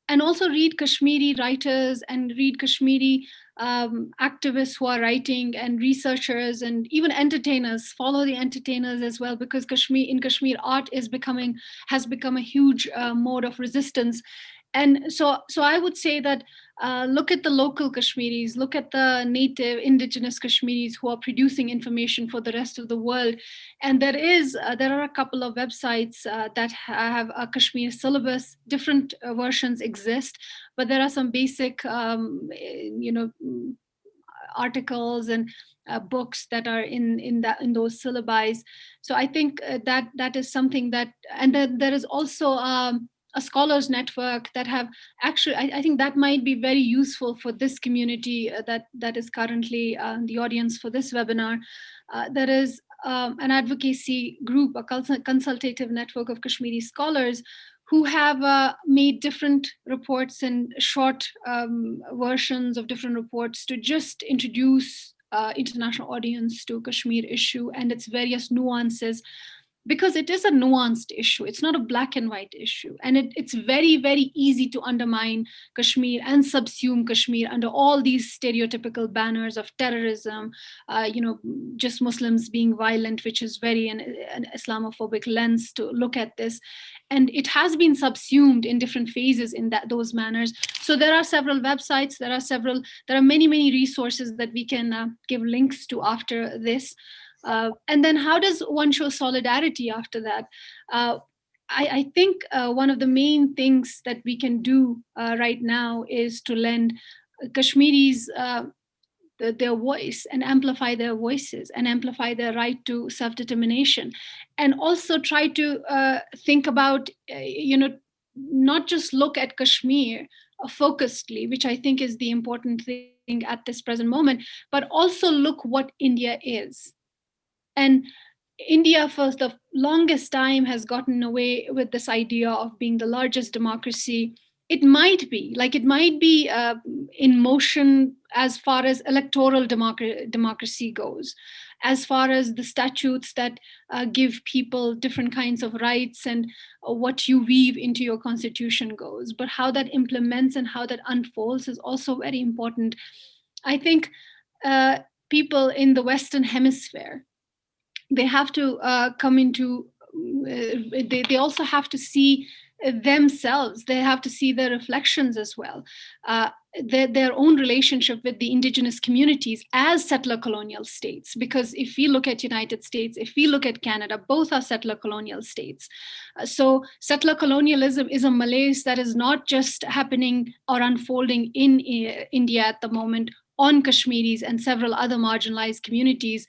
And also read Kashmiri writers and read Kashmiri activists who are writing, and researchers, and even entertainers. Follow the entertainers as well, because in Kashmir, art has become a huge mode of resistance. And so I would say that look at the local Kashmiris, look at the native indigenous Kashmiris who are producing information for the rest of the world. And there are a couple of websites that have a Kashmir syllabus. Different versions exist, but there are some basic, articles and books that are in those syllabi. So I think that is something that, and then there is also a scholars network that have actually, I think that might be very useful for this community that is currently the audience for this webinar. There is an advocacy group, a consultative network of Kashmiri scholars who have made different reports and short versions of different reports to just introduce international audience to Kashmir issue and its various nuances, because it is a nuanced issue. It's not a black and white issue. And it's very, very easy to undermine Kashmir and subsume Kashmir under all these stereotypical banners of terrorism, just Muslims being violent, which is very an Islamophobic lens to look at this. And it has been subsumed in different phases in those manners. So there are several websites, there are many, many resources that we can give links to after this. And then how does one show solidarity after that? I think one of the main things that we can do right now is to lend Kashmiris their voice and amplify their voices and amplify their right to self-determination, and also try to think about, not just look at Kashmir focusedly, which I think is the important thing at this present moment, but also look what India is. And India, for the longest time, has gotten away with this idea of being the largest democracy. It might be in motion as far as electoral democracy goes, as far as the statutes that give people different kinds of rights and what you weave into your constitution goes. But how that implements and how that unfolds is also very important. I think people in the Western Hemisphere, they have to come into, they also have to see themselves, they have to see their reflections as well, their own relationship with the indigenous communities as settler colonial states. Because if we look at United States, if we look at Canada, both are settler colonial states. So settler colonialism is a malaise that is not just happening or unfolding in India at the moment on Kashmiris and several other marginalized communities.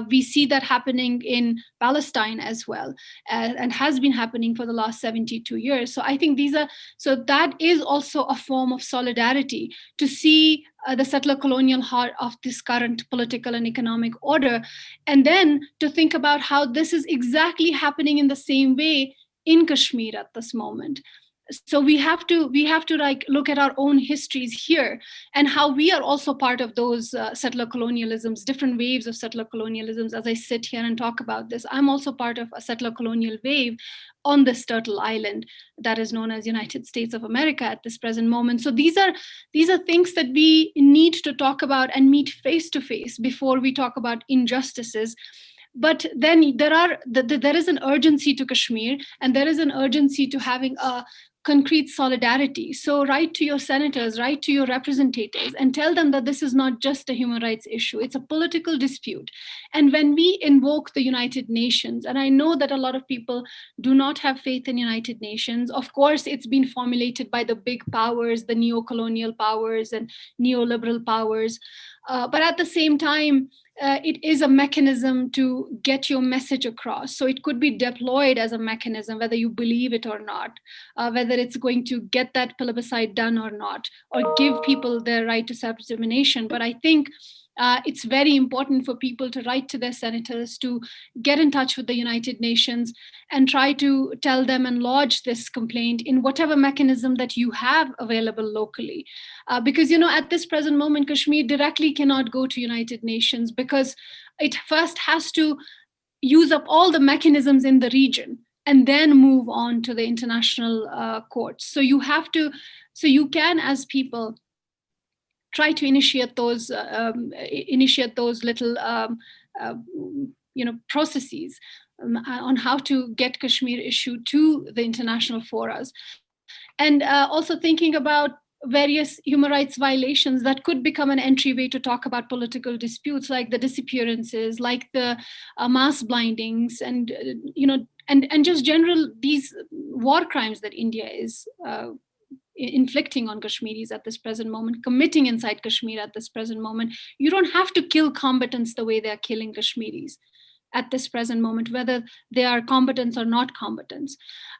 We see that happening in Palestine as well, and has been happening for the last 72 years. So I think that is also a form of solidarity, to see the settler colonial heart of this current political and economic order, and then to think about how this is exactly happening in the same way in Kashmir at this moment. So we have to like look at our own histories here and how we are also part of those settler colonialisms, different waves of settler colonialisms. As I sit here and talk about this, I'm also part of a settler colonial wave on this turtle island that is known as United States of America at this present moment. So these are things that we need to talk about and meet face to face before we talk about injustices. But then there is an urgency to Kashmir, and there is an urgency to having a concrete solidarity. So write to your senators, write to your representatives, and tell them that this is not just a human rights issue, it's a political dispute. And when we invoke the United Nations, and I know that a lot of people do not have faith in United Nations, of course, it's been formulated by the big powers, the neo-colonial powers and neoliberal powers. But at the same time, it is a mechanism to get your message across. So it could be deployed as a mechanism, whether you believe it or not, whether it's going to get that plebiscite done or not, or give people their right to self-determination. But I think it's very important for people to write to their senators, to get in touch with the United Nations and try to tell them and lodge this complaint in whatever mechanism that you have available locally. Because, at this present moment, Kashmir directly cannot go to United Nations because it first has to use up all the mechanisms in the region and then move on to the international courts. So you can, as people, try to initiate those little processes on how to get Kashmir issue to the international forums. And also thinking about various human rights violations that could become an entryway to talk about political disputes, like the disappearances, like the mass blindings, and and just general these war crimes that India is inflicting on Kashmiris at this present moment, committing inside Kashmir at this present moment. You don't have to kill combatants the way they're killing Kashmiris at this present moment, whether they are combatants or not combatants.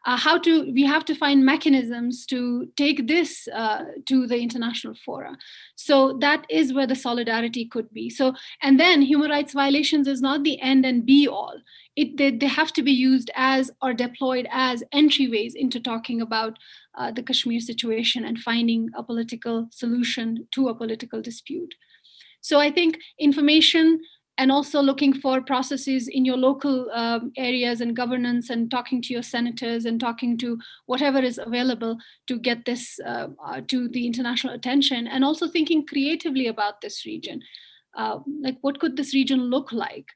We have to find mechanisms to take this to the international fora. So that is where the solidarity could be. So, and then human rights violations is not the end and be all. They have to be used as or deployed as entryways into talking about the Kashmir situation and finding a political solution to a political dispute. So I think information and also looking for processes in your local areas and governance, and talking to your senators and talking to whatever is available to get this to the international attention, and also thinking creatively about this region. Like, what could this region look like?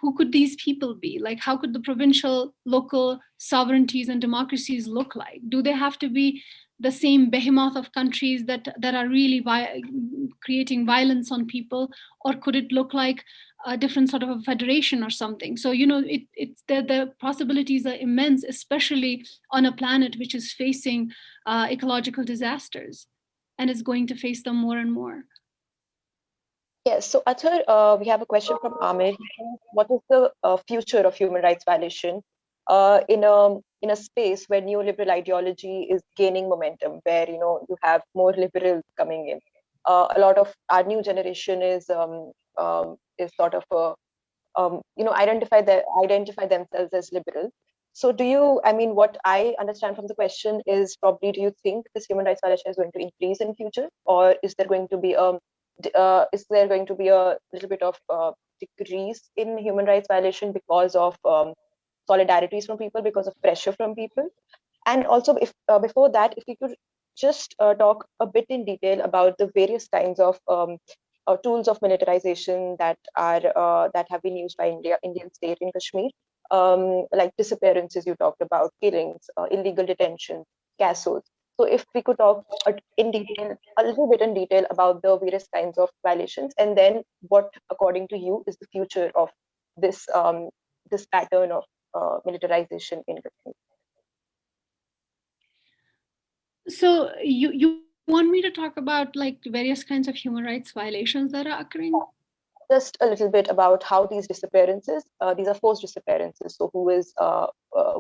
Who could these people be? Like, how could the provincial, local sovereignties and democracies look like? Do they have to be the same behemoth of countries that are really creating violence on people, or could it look like a different sort of a federation or something? So it's the possibilities are immense, especially on a planet which is facing ecological disasters and is going to face them more and more. Yes, so Ather, we have a question from Amir. What is the future of human rights violation in a space where neoliberal ideology is gaining momentum, where you have more liberals coming in? A lot of our new generation is sort of identify themselves as liberal. So what I understand from the question is, probably, do you think this human rights violation is going to increase in future, or is there going to be a little bit of decrease in human rights violation because of solidarities from people, because of pressure from people? And also, if before that, if we could just talk a bit in detail about the various kinds of tools of militarization that have been used by Indian state in Kashmir, like disappearances you talked about, killings, illegal detention, CASOs. So if we could talk a little bit in detail about the various kinds of violations, and then what, according to you, is the future of this this pattern of militarization in Kashmir? So you want me to talk about like various kinds of human rights violations that are occurring? Just a little bit about how these disappearances, these are forced disappearances. So who is the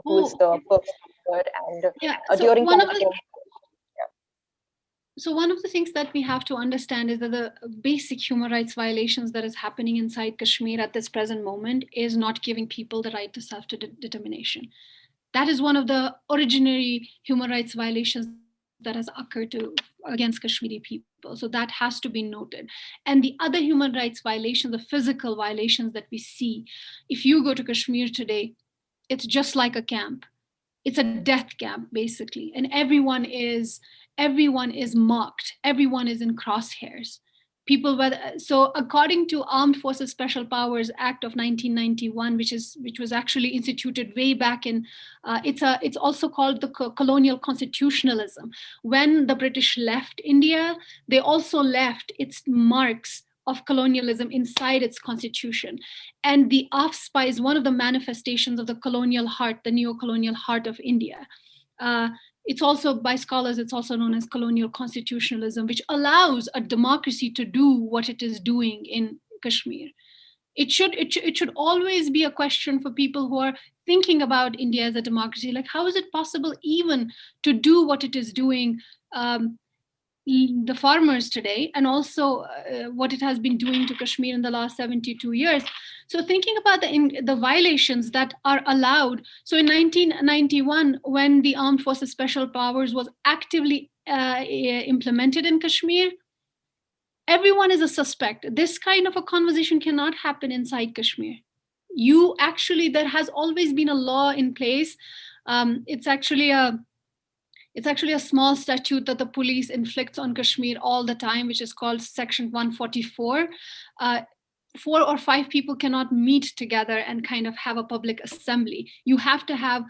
perpetrator, and during So one of the things that we have to understand is that the basic human rights violations that is happening inside Kashmir at this present moment is not giving people the right to self-determination. That is one of the originary human rights violations that has occurred against Kashmiri people. So that has to be noted. And the other human rights violations, the physical violations that we see, if you go to Kashmir today, it's just like a camp. It's a death camp, basically. And everyone is mocked. Everyone is in crosshairs. So according to Armed Forces Special Powers Act of 1991, which was actually instituted way back in, it's also called the colonial constitutionalism. When the British left India, they also left its marks of colonialism inside its constitution. And the AFSPA is one of the manifestations of the colonial heart, the neo-colonial heart of India. It's also, by scholars, it's also known as colonial constitutionalism, which allows a democracy to do what it is doing in Kashmir. It should always be a question for people who are thinking about India as a democracy. Like, how is it possible even to do what it is doing, the farmers today, and also what it has been doing to Kashmir in the last 72 years. So thinking about the violations that are allowed. So in 1991, when the Armed Forces Special Powers was actively implemented in Kashmir, everyone is a suspect. This kind of a conversation cannot happen inside Kashmir. There has always been a law in place. It's actually a small statute that the police inflicts on Kashmir all the time, which is called Section 144. 4 or 5 people cannot meet together and kind of have a public assembly. You have to have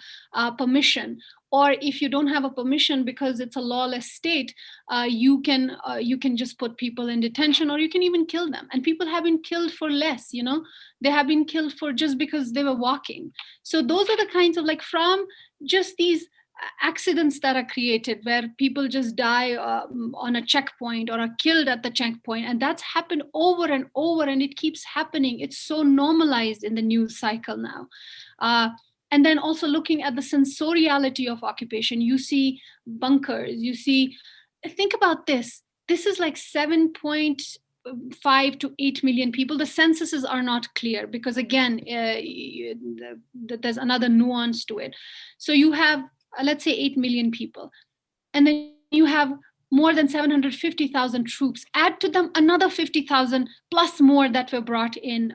permission. Or if you don't have a permission because it's a lawless state, you can just put people in detention, or you can even kill them. And people have been killed for less, they have been killed for just because they were walking. So those are the kinds of, like, from just these accidents that are created where people just die on a checkpoint or are killed at the checkpoint, and that's happened over and over, and it keeps happening. It's so normalized in the news cycle now. And then also looking at the sensoriality of occupation, you see bunkers, think about this is like 7.5 to 8 million people. The censuses are not clear because, again, there's another nuance to it. So you have, let's say, 8 million people, and then you have more than 750,000 troops. Add to them another 50,000 plus more that were brought in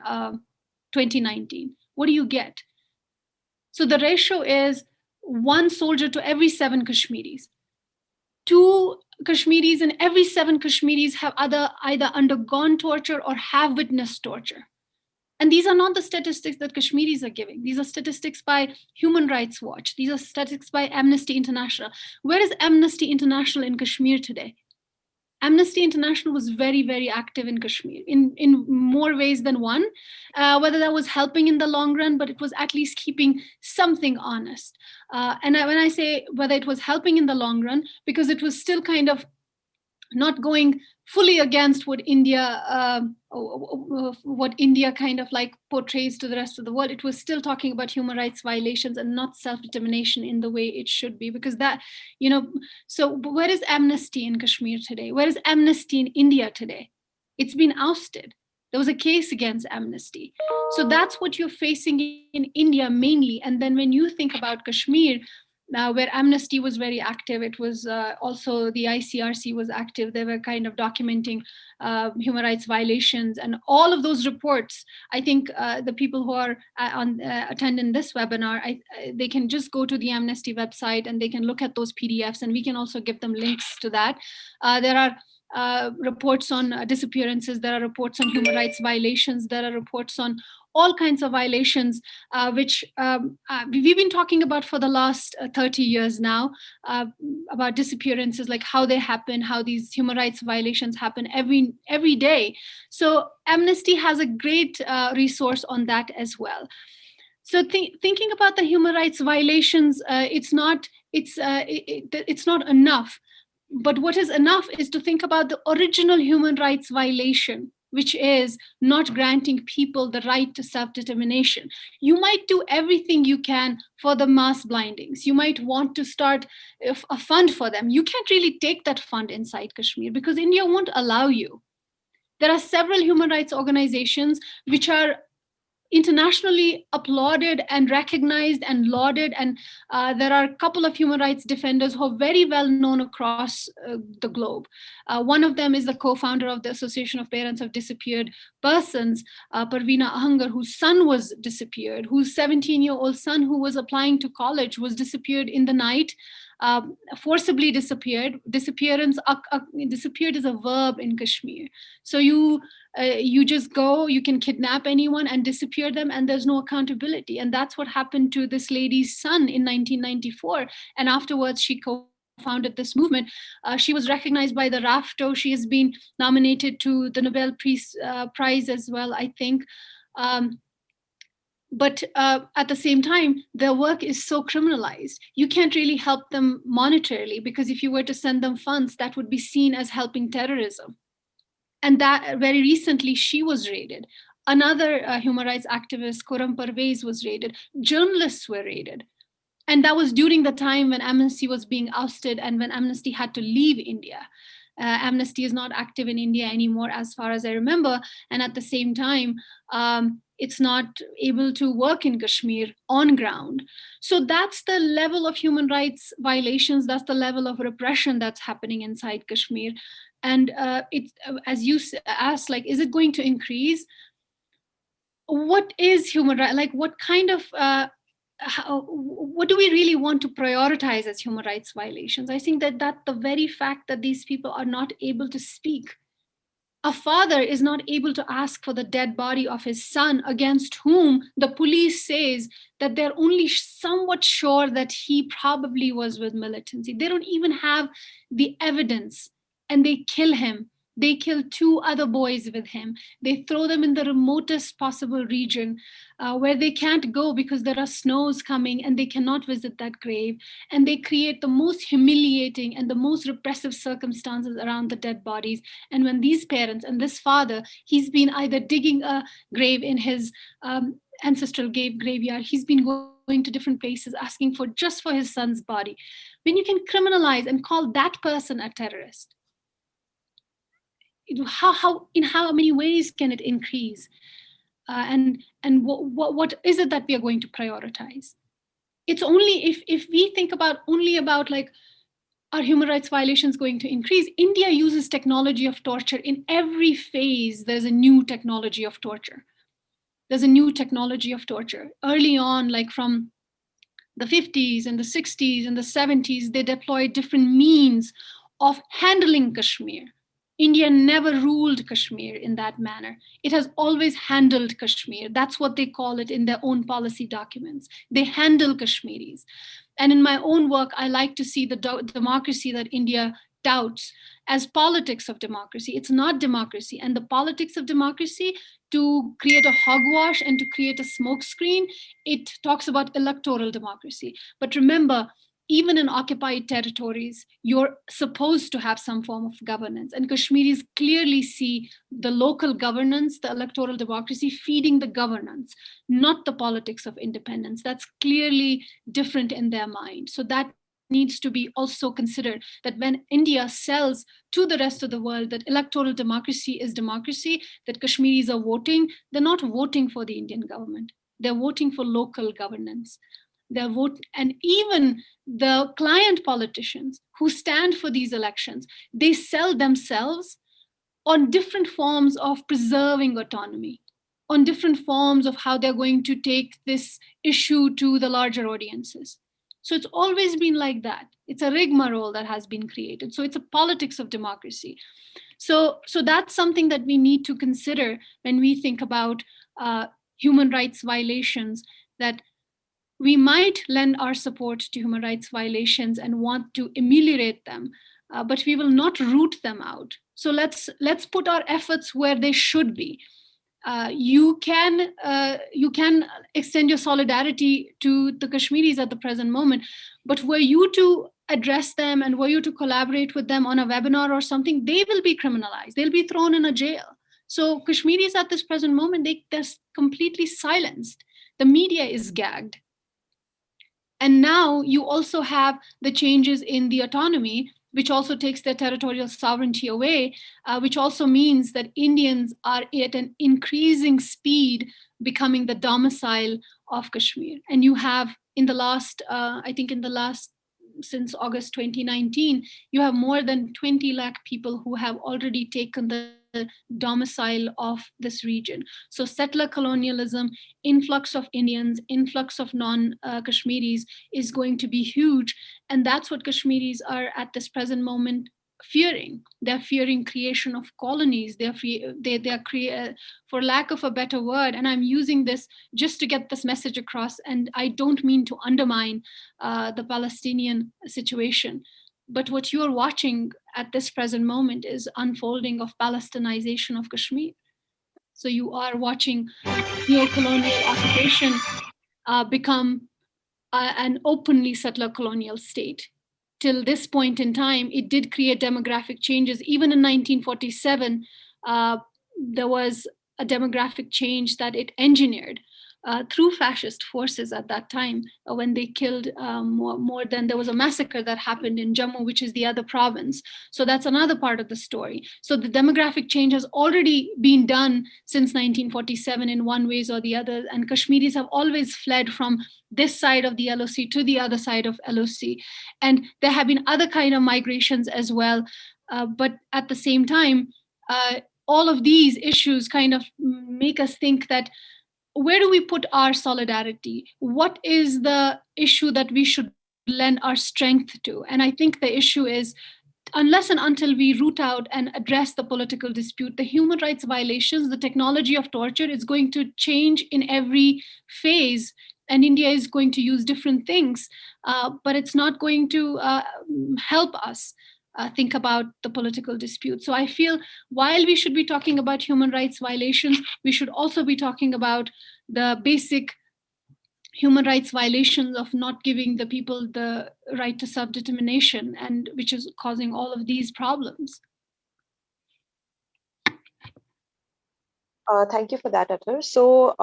2019. What do you get? So the ratio is 1 soldier to every 7 Kashmiris. 2 Kashmiris in every 7 Kashmiris have either undergone torture or have witnessed torture. And these are not the statistics that Kashmiris are giving. These are statistics by Human Rights Watch. These are statistics by Amnesty International. Where is Amnesty International in Kashmir today? Amnesty International was very, very active in Kashmir in more ways than one, whether that was helping in the long run, but it was at least keeping something honest. When I say whether it was helping in the long run, because it was still kind of not going fully against what India kind of like portrays to the rest of the world. It was still talking about human rights violations and not self-determination in the way it should be, because that, so where is Amnesty in Kashmir today? Where is Amnesty in India today? It's been ousted. There was a case against Amnesty. So that's what you're facing in India mainly. And then when you think about Kashmir, where Amnesty was very active, it was also the ICRC was active. They were kind of documenting human rights violations, and all of those reports. I think the people who are attending this webinar, they can just go to the Amnesty website and they can look at those PDFs, and we can also give them links to that. There are reports on disappearances. There are reports on human rights violations. There are reports on all kinds of violations, which we've been talking about for the last 30 years now, about disappearances, like how they happen, how these human rights violations happen every day. So Amnesty has a great resource on that as well. So thinking about the human rights violations, it's not enough. But what is enough is to think about the original human rights violation, which is not granting people the right to self-determination. You might do everything you can for the mass blindings. You might want to start a fund for them. You can't really take that fund inside Kashmir because India won't allow you. There are several human rights organizations which are internationally applauded and recognized and lauded, and there are a couple of human rights defenders who are very well known across the globe. One of them is the co-founder of the Association of Parents of Disappeared Persons, Parveena Ahangar, whose son was disappeared, whose 17-year-old son who was applying to college was disappeared in the night. Forcibly disappeared. Disappearance, disappeared is a verb in Kashmir. So you just go, you can kidnap anyone and disappear them, and there's no accountability. And that's what happened to this lady's son in 1994. And afterwards, she co-founded this movement. She was recognized by the RAFTO. She has been nominated to the Nobel Peace Prize as well, I think. But at the same time, their work is so criminalized. You can't really help them monetarily, because if you were to send them funds, that would be seen as helping terrorism. And that very recently, she was raided. Another human rights activist, Khurram Parvez, was raided. Journalists were raided. And that was during the time when Amnesty was being ousted and when Amnesty had to leave India. Amnesty is not active in India anymore, as far as I remember. And at the same time, it's not able to work in Kashmir on ground. So that's the level of human rights violations. That's the level of repression that's happening inside Kashmir. And as you asked, like, is it going to increase? What is human rights? Like, what kind of, what do we really want to prioritize as human rights violations? I think that the very fact that these people are not able to speak A father is not able to ask for the dead body of his son, against whom the police says that they're only somewhat sure that he probably was with militancy. They don't even have the evidence, and they kill him. They kill 2 other boys with him. They throw them in the remotest possible region where they can't go because there are snows coming and they cannot visit that grave. And they create the most humiliating and the most repressive circumstances around the dead bodies. And when these parents and this father, he's been either digging a grave in his ancestral graveyard, he's been going to different places asking for just for his son's body. When you can criminalize and call that person a terrorist, in how many ways can it increase? And what is it that we are going to prioritize? It's only if we think about only about like, are human rights violations going to increase? India uses technology of torture in every phase. There's a new technology of torture. There's a new technology of torture. Early on, like from the 50s and the 60s and the 70s, they deployed different means of handling Kashmir. India never ruled Kashmir in that manner. It has always handled Kashmir. That's what they call it in their own policy documents. They handle Kashmiris. And in my own work, I like to see the democracy that India touts as politics of democracy. It's not democracy. And the politics of democracy, to create a hogwash and to create a smokescreen, it talks about electoral democracy. But remember, even in occupied territories, you're supposed to have some form of governance. And Kashmiris clearly see the local governance, the electoral democracy, feeding the governance, not the politics of independence. That's clearly different in their mind. So that needs to be also considered, that when India sells to the rest of the world that electoral democracy is democracy, that Kashmiris are voting, they're not voting for the Indian government. They're voting for local governance. Their vote, and even the client politicians who stand for these elections, they sell themselves on different forms of preserving autonomy, on different forms of how they're going to take this issue to the larger audiences. So it's always been like that. It's a rigmarole that has been created. So it's a politics of democracy. So that's something that we need to consider when we think about human rights violations, that we might lend our support to human rights violations and want to ameliorate them, but we will not root them out. So let's put our efforts where they should be. You can extend your solidarity to the Kashmiris at the present moment, but were you to address them and were you to collaborate with them on a webinar or something, they will be criminalized. They'll be thrown in a jail. So Kashmiris at this present moment, they're completely silenced. The media is gagged. And now you also have the changes in the autonomy, which also takes their territorial sovereignty away, which also means that Indians are at an increasing speed becoming the domicile of Kashmir. And you have in the last, since August 2019, you have more than 20 lakh people who have already taken the domicile of this region. So settler colonialism, influx of Indians, influx of non-Kashmiris is going to be huge. And that's what Kashmiris are at this present moment fearing. They're fearing creation of colonies. For lack of a better word, and I'm using this just to get this message across, and I don't mean to undermine the Palestinian situation, but what you're watching at this present moment is unfolding of Palestinization of Kashmir. So you are watching neo-colonial occupation become an openly settler colonial state. Till this point in time, it did create demographic changes. Even in 1947, there was a demographic change that it engineered through fascist forces at that time, when they killed more than, there was a massacre that happened in Jammu, which is the other province. So that's another part of the story. So the demographic change has already been done since 1947 in one ways or the other. And Kashmiris have always fled from this side of the LOC to the other side of LOC. And there have been other kind of migrations as well. But at the same time, all of these issues kind of make us think that, where do we put our solidarity? What is the issue that we should lend our strength to? And I think the issue is unless and until we root out and address the political dispute, the human rights violations, the technology of torture is going to change in every phase. And India is going to use different things, but it's not going to help us think about the political dispute. So I feel while we should be talking about human rights violations, we should also be talking about the basic human rights violations of not giving the people the right to self-determination, and which is causing all of these problems. Thank you for that, Ather. So,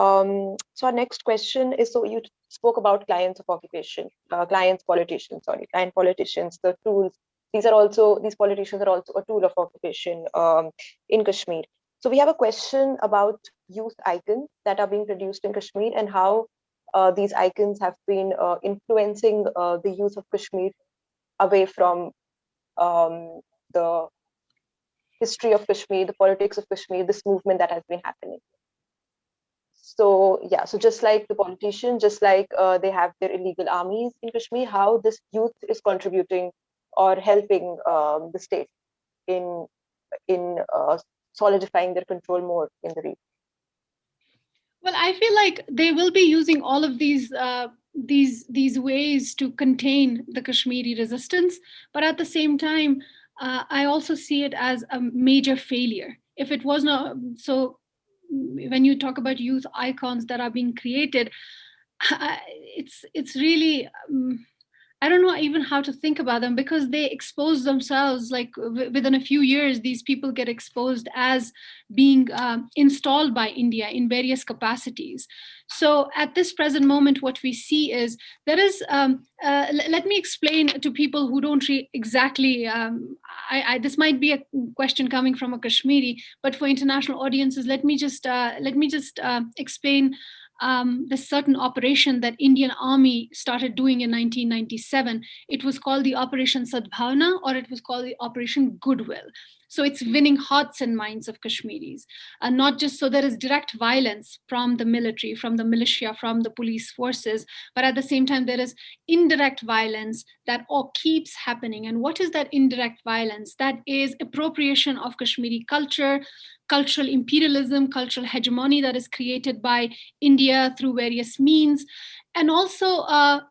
so our next question is, so you spoke about clients of occupation, client politicians, the tools. These politicians are also a tool of occupation in Kashmir. So we have a question about youth icons that are being produced in Kashmir and how these icons have been influencing the youth of Kashmir away from the history of Kashmir, the politics of Kashmir, this movement that has been happening. So yeah, so just like the politicians, just like they have their illegal armies in Kashmir, how this youth is contributing or helping the state in solidifying their control more in the region. Well, I feel like they will be using all of these ways to contain the Kashmiri resistance, but at the same time, I also see it as a major failure. If it was not so, when you talk about youth icons that are being created, it's really I don't know even how to think about them, because they expose themselves, like within a few years, these people get exposed as being installed by India in various capacities. So at this present moment, what we see is there is, let me explain to people who don't exactly, this might be a question coming from a Kashmiri, but for international audiences, let me just explain this certain operation that Indian Army started doing in 1997. It was called the Operation Sadbhavna, or it was called the Operation Goodwill. So it's winning hearts and minds of Kashmiris. And not just so there is direct violence from the military, from the militia, from the police forces, but at the same time, there is indirect violence that all keeps happening. And what is that indirect violence? That is appropriation of Kashmiri culture, cultural imperialism, cultural hegemony that is created by India through various means. And also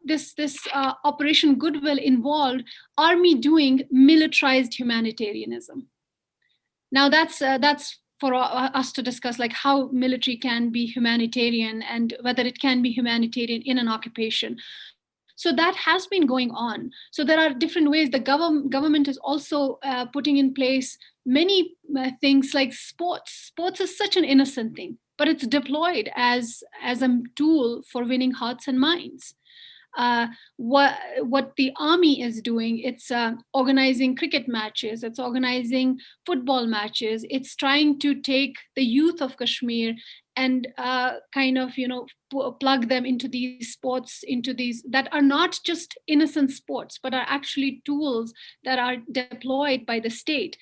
this Operation Goodwill involved army doing militarized humanitarianism. Now that's for us to discuss, like how military can be humanitarian and whether it can be humanitarian in an occupation. So that has been going on. So there are different ways. The government is also putting in place many things like sports. Sports is such an innocent thing, but it's deployed as a tool for winning hearts and minds. What the army is doing, it's organizing cricket matches, it's organizing football matches, it's trying to take the youth of Kashmir and kind of plug them into these sports, into these that are not just innocent sports but are actually tools that are deployed by the state,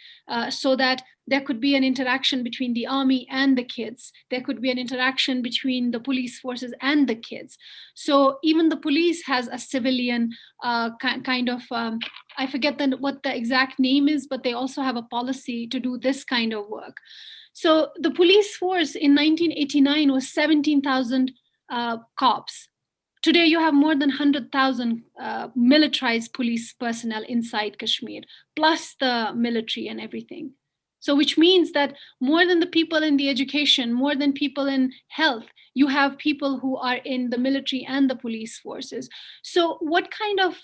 so that there could be an interaction between the army and the kids. There could be an interaction between the police forces and the kids. So even the police has a civilian kind of, I forget what the exact name is, but they also have a policy to do this kind of work. So the police force in 1989 was 17,000 cops. Today, you have more than 100,000 militarized police personnel inside Kashmir, plus the military and everything. So which means that more than the people in the education, more than people in health, you have people who are in the military and the police forces. So what kind of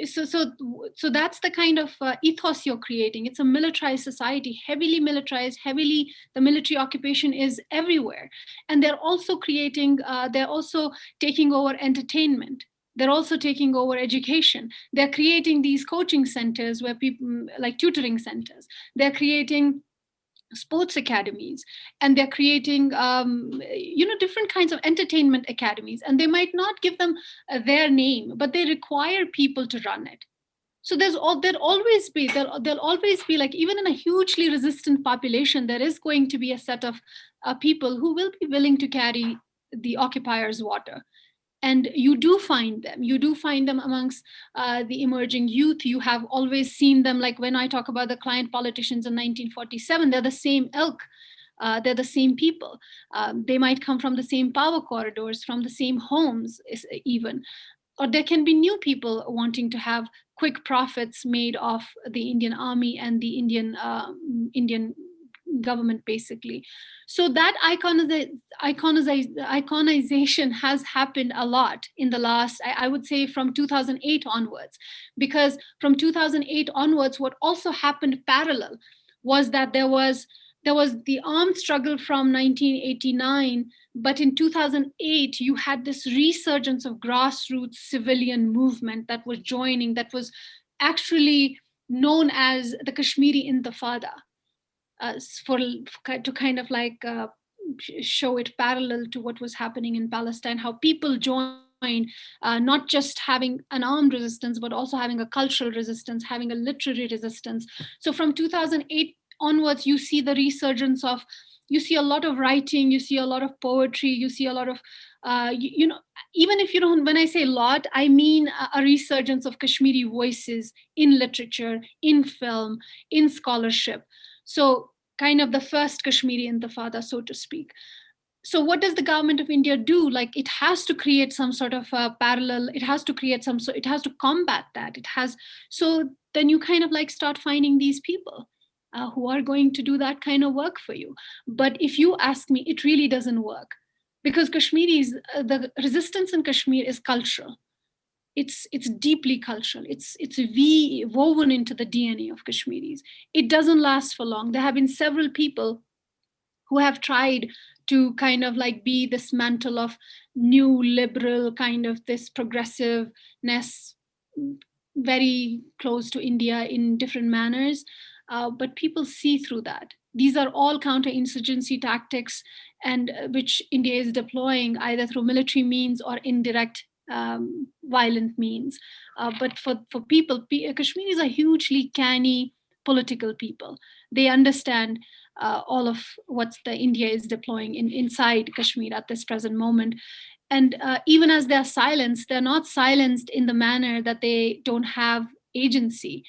so that's the kind of ethos you're creating. It's a militarized society, heavily militarized, the military occupation is everywhere. And they're also taking over entertainment. They're also taking over education. They're creating these coaching centers where people, like tutoring centers. They're creating sports academies, and they're creating different kinds of entertainment academies, and they might not give them their name, but they require people to run it. So there'll always be like, even in a hugely resistant population, there is going to be a set of people who will be willing to carry the occupier's water. And you do find them. You do find them amongst the emerging youth. You have always seen them, like when I talk about the client politicians in 1947, they're the same ilk. They're the same people. They might come from the same power corridors, from the same homes, even. Or there can be new people wanting to have quick profits made off the Indian army and the Indian government, basically. So that iconization has happened a lot in the last, I would say, from 2008 onwards. Because from 2008 onwards, what also happened parallel was that there was the armed struggle from 1989, but in 2008 you had this resurgence of grassroots civilian movement that was joining, that was actually known as the Kashmiri Intifada, to kind of like show it parallel to what was happening in Palestine, how people joined, not just having an armed resistance, but also having a cultural resistance, having a literary resistance. So from 2008 onwards, you see the resurgence of, you see a lot of writing, you see a lot of poetry, you see a lot of, even if you don't, when I say lot, I mean a resurgence of Kashmiri voices in literature, in film, in scholarship. So kind of the first Kashmiri Intifada, so to speak. So what does the government of India do? Like, it has to create some sort of parallel, it has to create some, so it has to combat that. It has, so then you kind of like start finding these people who are going to do that kind of work for you. But if you ask me, it really doesn't work, because the resistance in Kashmir is cultural. It's deeply cultural. It's woven into the DNA of Kashmiris. It doesn't last for long. There have been several people who have tried to kind of like be this mantle of new liberal, kind of this progressiveness, very close to India in different manners. But people see through that. These are all counterinsurgency tactics, and which India is deploying either through military means or indirect violent means. But for people, Kashmiris are hugely canny political people. They understand all of what the India is deploying inside Kashmir at this present moment. And even as they're silenced, they're not silenced in the manner that they don't have agency.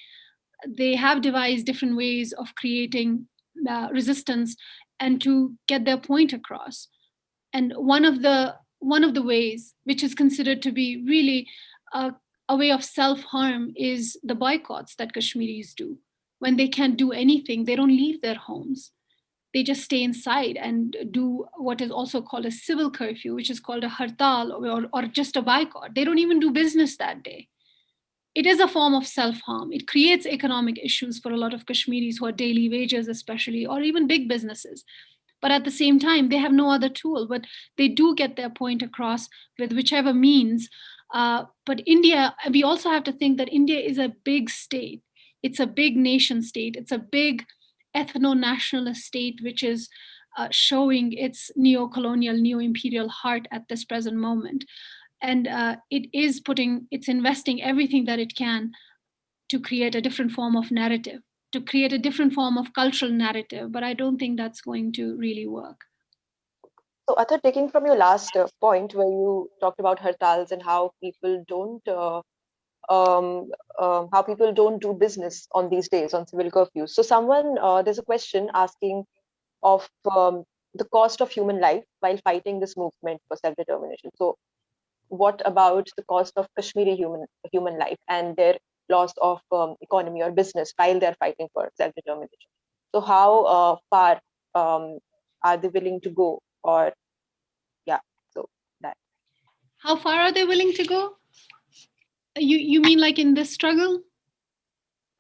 They have devised different ways of creating resistance and to get their point across. And one of the ways, which is considered to be really a way of self-harm, is the boycotts that Kashmiris do. When they can't do anything, they don't leave their homes. They just stay inside and do what is also called a civil curfew, which is called a hartal, or just a boycott. They don't even do business that day. It is a form of self-harm. It creates economic issues for a lot of Kashmiris who are daily wages, especially, or even big businesses. But at the same time, they have no other tool, but they do get their point across with whichever means. But India, we also have to think that India is a big state. It's a big nation state. It's a big ethno-nationalist state, which is showing its neo-colonial, neo-imperial heart at this present moment. And it's investing everything that it can to create a different form of narrative, to create a different form of cultural narrative. But I don't think that's going to really work. So, Ather, taking from your last point where you talked about hartals and how people don't do business on these days on civil curfews. So, there's a question asking of the cost of human life while fighting this movement for self-determination. So, what about the cost of Kashmiri human life and their loss of economy or business while they're fighting for self-determination? So, how far are they willing to go? Or yeah, so that. How far are they willing to go? You mean like in this struggle?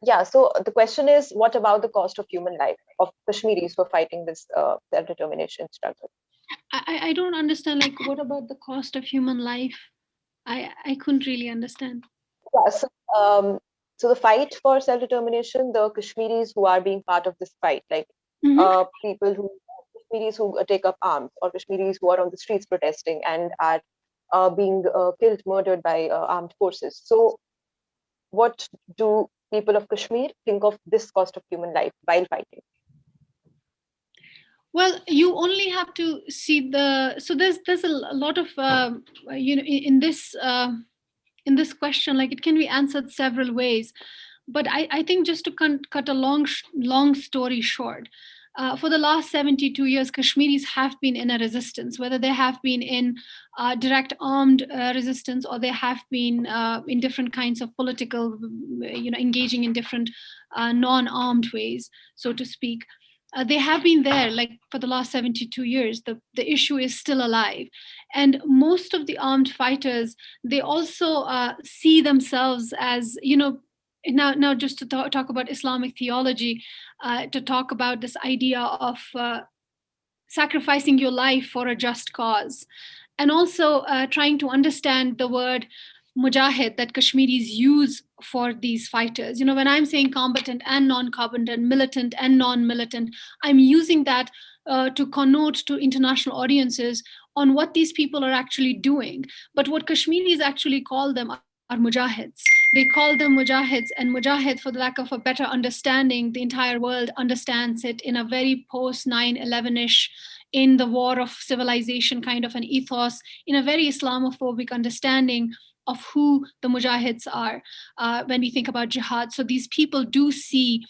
Yeah, so the question is, what about the cost of human life of Kashmiris for fighting this self-determination struggle? I don't understand. Like, what about the cost of human life? I couldn't really understand. Yeah, so the fight for self-determination, the Kashmiris who are being part of this fight, like Kashmiris who take up arms, or Kashmiris who are on the streets protesting and are being killed, murdered by armed forces. So what do people of Kashmir think of this cost of human life while fighting? Well, you only have to see the. So there's a lot of in this question, like it can be answered several ways. But I think just to cut a long story short, for the last 72 years, Kashmiris have been in a resistance, whether they have been in direct armed resistance, or they have been in different kinds of political, engaging in different non-armed ways, so to speak. They have been there like for the last 72 years. The issue is still alive. And most of the armed fighters, they also see themselves as, now just to talk about Islamic theology, to talk about this idea of sacrificing your life for a just cause, and also trying to understand the word mujahid that Kashmiris use for these fighters. When I'm saying combatant and non-combatant, militant and non-militant, I'm using that to connote to international audiences on what these people are actually doing. But what Kashmiris actually call them are mujahids. They call them mujahids, and mujahid, for the lack of a better understanding, the entire world understands it in a very post 9/11ish, in the war of civilization kind of an ethos, in a very Islamophobic understanding of who the mujahids are when we think about jihad. So these people do see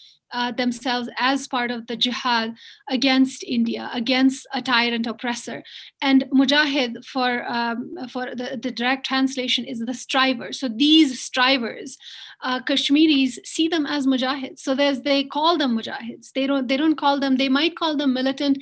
themselves as part of the jihad against India, against a tyrant oppressor. And mujahid, for the direct translation, is the striver. So these strivers, Kashmiris see them as mujahids. So they call them mujahids. They don't call them. They might call them militant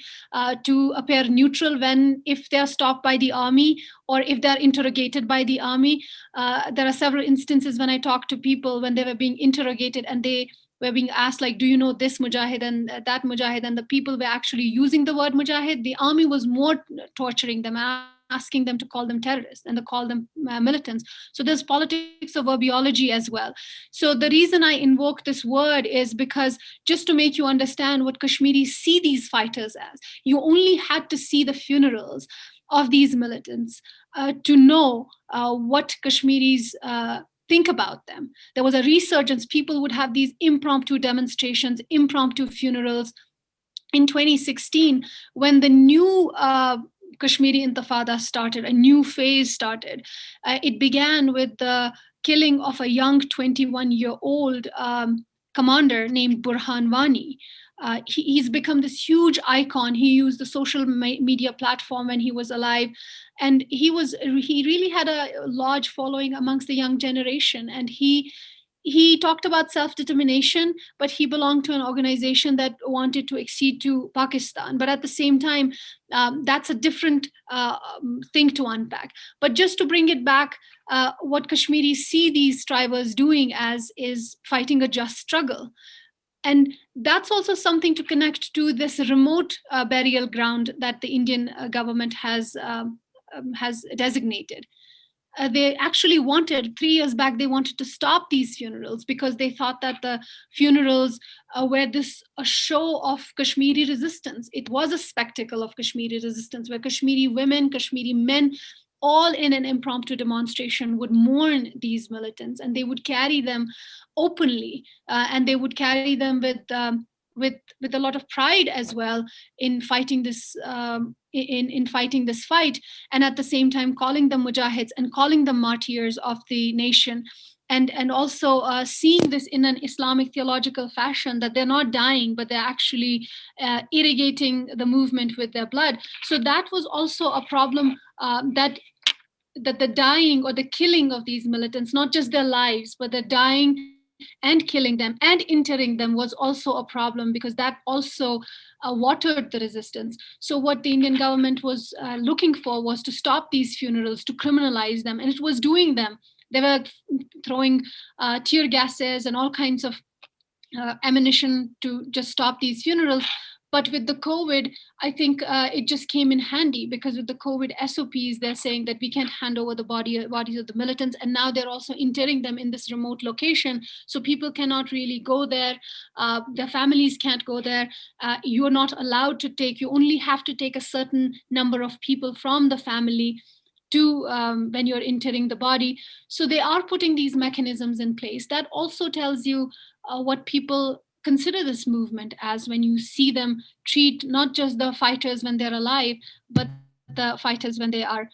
to appear neutral when if they're stopped by the army or if they're interrogated by the army. There are several instances when I talk to people when they were being interrogated and they were being asked, like, do you know this mujahid and that mujahid, and the people were actually using the word mujahid. The army was more torturing them, asking them to call them terrorists and to call them militants. So there's politics of verbiology as well. So the reason I invoke this word is because just to make you understand what Kashmiris see these fighters as, you only had to see the funerals of these militants to know what Kashmiris think about them. There was a resurgence. People would have these impromptu demonstrations, impromptu funerals. In 2016, when the new Kashmiri Intifada started, a new phase started. It began with the killing of a young 21-year-old commander named Burhan Wani. He's become this huge icon. He used the social media platform when he was alive, and he really had a large following amongst the young generation. And he talked about self-determination, but he belonged to an organization that wanted to accede to Pakistan. But at the same time, that's a different thing to unpack. But just to bring it back, what Kashmiris see these strivers doing as is fighting a just struggle. And that's also something to connect to this remote burial ground that the Indian government has designated. They actually wanted, 3 years back, they wanted to stop these funerals because they thought that the funerals were a show of Kashmiri resistance. It was a spectacle of Kashmiri resistance where Kashmiri women, Kashmiri men, all in an impromptu demonstration would mourn these militants, and they would carry them openly, and they would carry them with a lot of pride as well in fighting this in fighting this fight, and at the same time calling them mujahids and calling them martyrs of the nation, and also seeing this in an Islamic theological fashion, that they're not dying but they're actually irrigating the movement with their blood. So that was also a problem, that the dying or the killing of these militants, not just their lives, but the dying and killing them and interring them, was also a problem because that also watered the resistance. So what the Indian government was looking for was to stop these funerals, to criminalize them, and it was doing them. They were throwing tear gases and all kinds of ammunition to just stop these funerals. But with the COVID, I think it just came in handy, because with the COVID SOPs, they're saying that we can't hand over the bodies of the militants. And now they're also interring them in this remote location. So people cannot really go there. Their families can't go there. You're not allowed to you only have to take a certain number of people from the family to when you're interring the body. So they are putting these mechanisms in place. That also tells you what people consider this movement as when you see them treat not just the fighters when they're alive, but the fighters when they are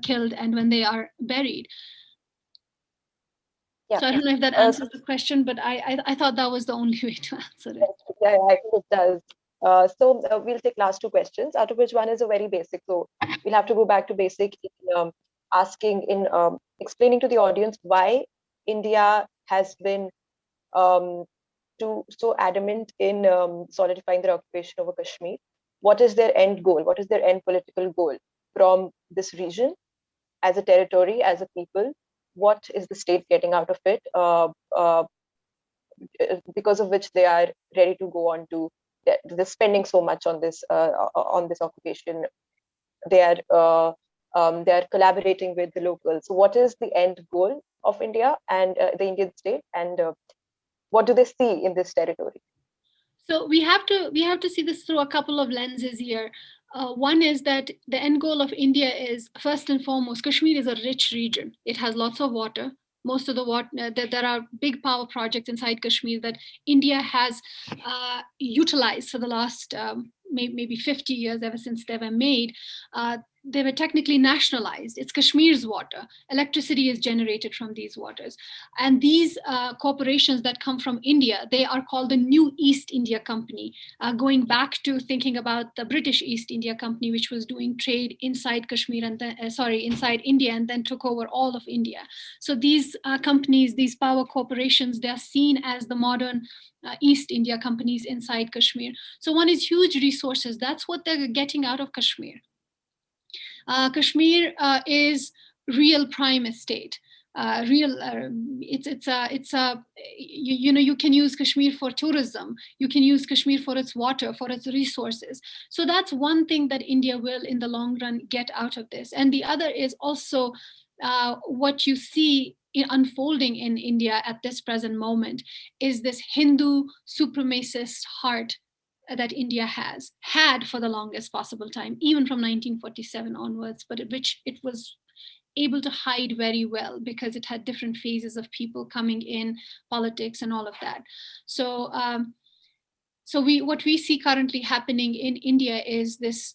killed and when they are buried. Yeah. So I don't know if that answers the question, but I thought that was the only way to answer it. Yeah, I think it does. So we'll take last two questions, out of which one is a very basic. So we'll have to go back to basic in explaining to the audience why India has been so adamant in solidifying their occupation over Kashmir. What is their end goal? What is their end political goal from this region as a territory, as a people? What is the state getting out of it? Because of which they are ready to go on to they're spending so much on this occupation. They are collaborating with the locals. So what is the end goal of India and the Indian state, and what do they see in this territory? So we have to see this through a couple of lenses here. One is that the end goal of India is, first and foremost, Kashmir is a rich region. It has lots of water. Most of the water, there are big power projects inside Kashmir that India has utilized for the last maybe 50 years, ever since they were made. They were technically nationalized. It's Kashmir's water. Electricity is generated from these waters. And these corporations that come from India, they are called the New East India Company, going back to thinking about the British East India Company, which was doing trade inside Kashmir and inside India, and then took over all of India. So these companies, these power corporations, they are seen as the modern East India companies inside Kashmir. So one is huge resources. That's what they're getting out of Kashmir. Kashmir is real prime estate. You can use Kashmir for tourism. You can use Kashmir for its water, for its resources. So that's one thing that India will, in the long run, get out of this. And the other is also what you see unfolding in India at this present moment is this Hindu supremacist heart that India had for the longest possible time, even from 1947 onwards, but which it was able to hide very well because it had different phases of people coming in, politics and all of that. So, what we see currently happening in India is this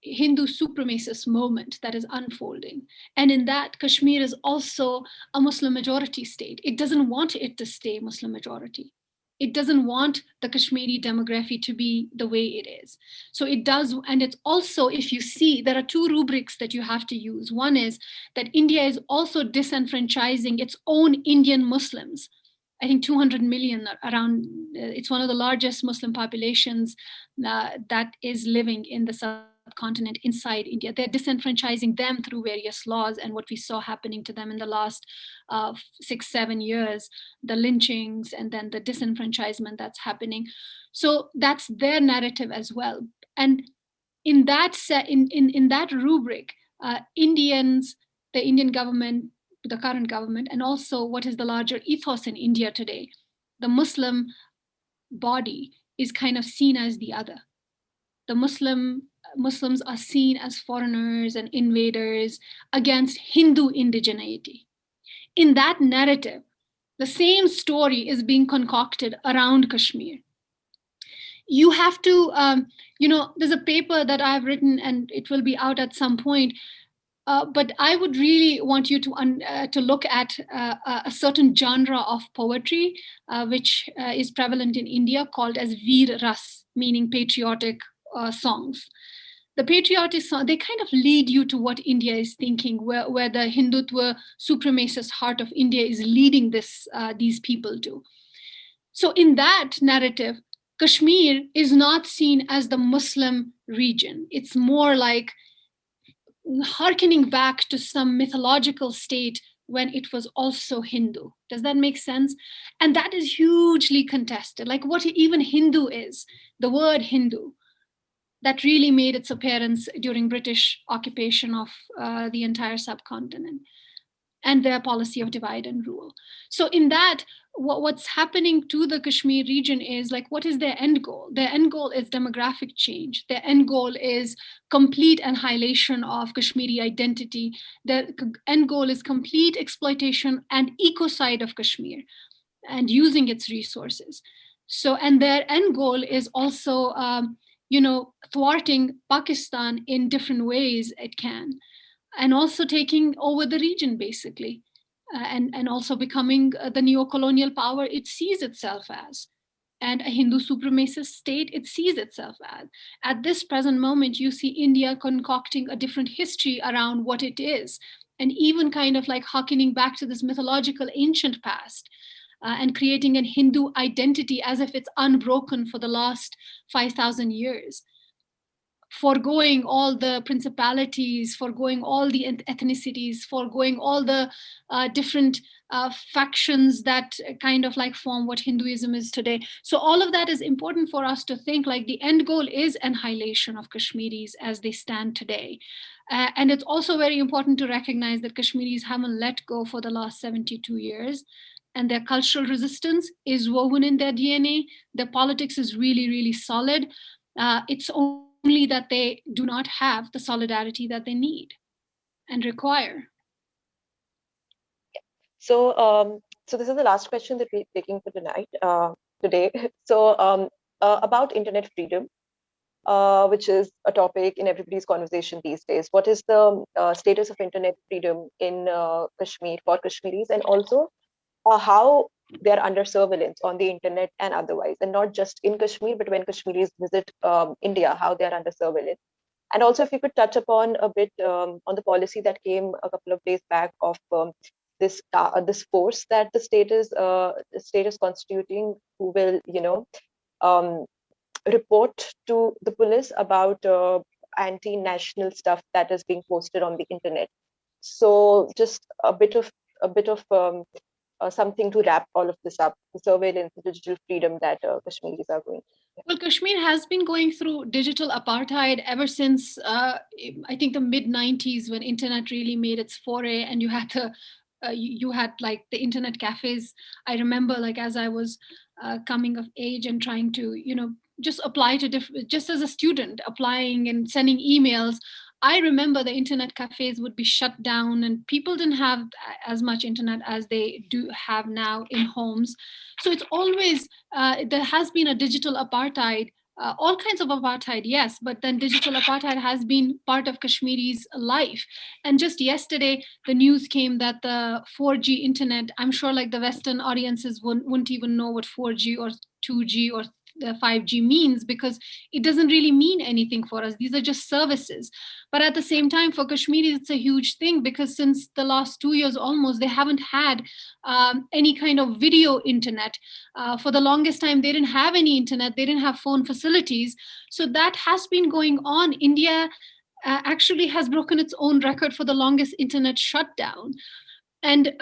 Hindu supremacist moment that is unfolding. And in that, Kashmir is also a Muslim majority state. It doesn't want it to stay Muslim majority. It doesn't want the Kashmiri demography to be the way it is. So it does, and it's also, if you see, there are two rubrics that you have to use. One is that India is also disenfranchising its own Indian Muslims. I think 200 million around, it's one of the largest Muslim populations that is living in the subcontinent inside India. They're disenfranchising them through various laws, and what we saw happening to them in the last 6-7 years, the lynchings and then the disenfranchisement that's happening. So that's their narrative as well. And in that in that rubric, Indians, the Indian government, the current government, and also what is the larger ethos in India today, the Muslim body is kind of seen as the other. The Muslims are seen as foreigners and invaders against Hindu indigeneity. In that narrative, the same story is being concocted around Kashmir. You have to, there's a paper that I've written and it will be out at some point. But I would really want you to look at a certain genre of poetry, which is prevalent in India, called as Veer Ras, meaning patriotic songs. The patriotic song, they kind of lead you to what India is thinking, where the Hindutva supremacist heart of India is leading these people to. So in that narrative, Kashmir is not seen as the Muslim region. It's more like hearkening back to some mythological state when it was also Hindu. Does that make sense? And that is hugely contested. Like what even Hindu is, the word Hindu, that really made its appearance during British occupation of the entire subcontinent and their policy of divide and rule. So in that, what's happening to the Kashmir region is like, what is their end goal? Their end goal is demographic change. Their end goal is complete annihilation of Kashmiri identity. Their end goal is complete exploitation and ecocide of Kashmir and using its resources. So, and their end goal is also, thwarting Pakistan in different ways it can, and also taking over the region basically, and also becoming the neo-colonial power it sees itself as, and a Hindu supremacist state it sees itself as. At this present moment, you see India concocting a different history around what it is, and even kind of like hearkening back to this mythological ancient past, and creating a Hindu identity as if it's unbroken for the last 5,000 years, foregoing all the principalities, foregoing all the ethnicities, foregoing all the different factions that kind of like form what Hinduism is today. So all of that is important for us to think like the end goal is annihilation of Kashmiris as they stand today. And it's also very important to recognize that Kashmiris haven't let go for the last 72 years. And their cultural resistance is woven in their DNA. Their politics is really, really solid. It's only that they do not have the solidarity that they need and require. So, so this is the last question that we're taking for tonight, today. So, about internet freedom, which is a topic in everybody's conversation these days. What is the status of internet freedom in Kashmir for Kashmiris, and also how they're under surveillance on the internet and otherwise, and not just in Kashmir, but when Kashmiris visit India, how they're under surveillance. And also, if you could touch upon a bit on the policy that came a couple of days back of this force that the state is constituting, who will, um, report to the police about anti-national stuff that is being posted on the internet. So, just a bit of something to wrap all of this up: the surveillance, the digital freedom that Kashmiris are going. Well, Kashmir has been going through digital apartheid ever since I think the mid 90s, when internet really made its foray, and you had like the internet cafes. I remember like as I was coming of age and trying to just apply to just as a student applying and sending emails. I remember the internet cafes would be shut down and people didn't have as much internet as they do have now in homes. So it's always there has been a digital apartheid, all kinds of apartheid, yes, but then digital apartheid has been part of Kashmiri's life. And just yesterday, the news came that the 4G internet, I'm sure like the Western audiences wouldn't even know what 4G or 2G or the 5G means, because it doesn't really mean anything for us. These are just services. But at the same time, for Kashmiris, it's a huge thing, because since the last 2 years almost, they haven't had any kind of video internet. For the longest time, they didn't have any internet, they didn't have phone facilities. So that has been going on. India actually has broken its own record for the longest internet shutdown. And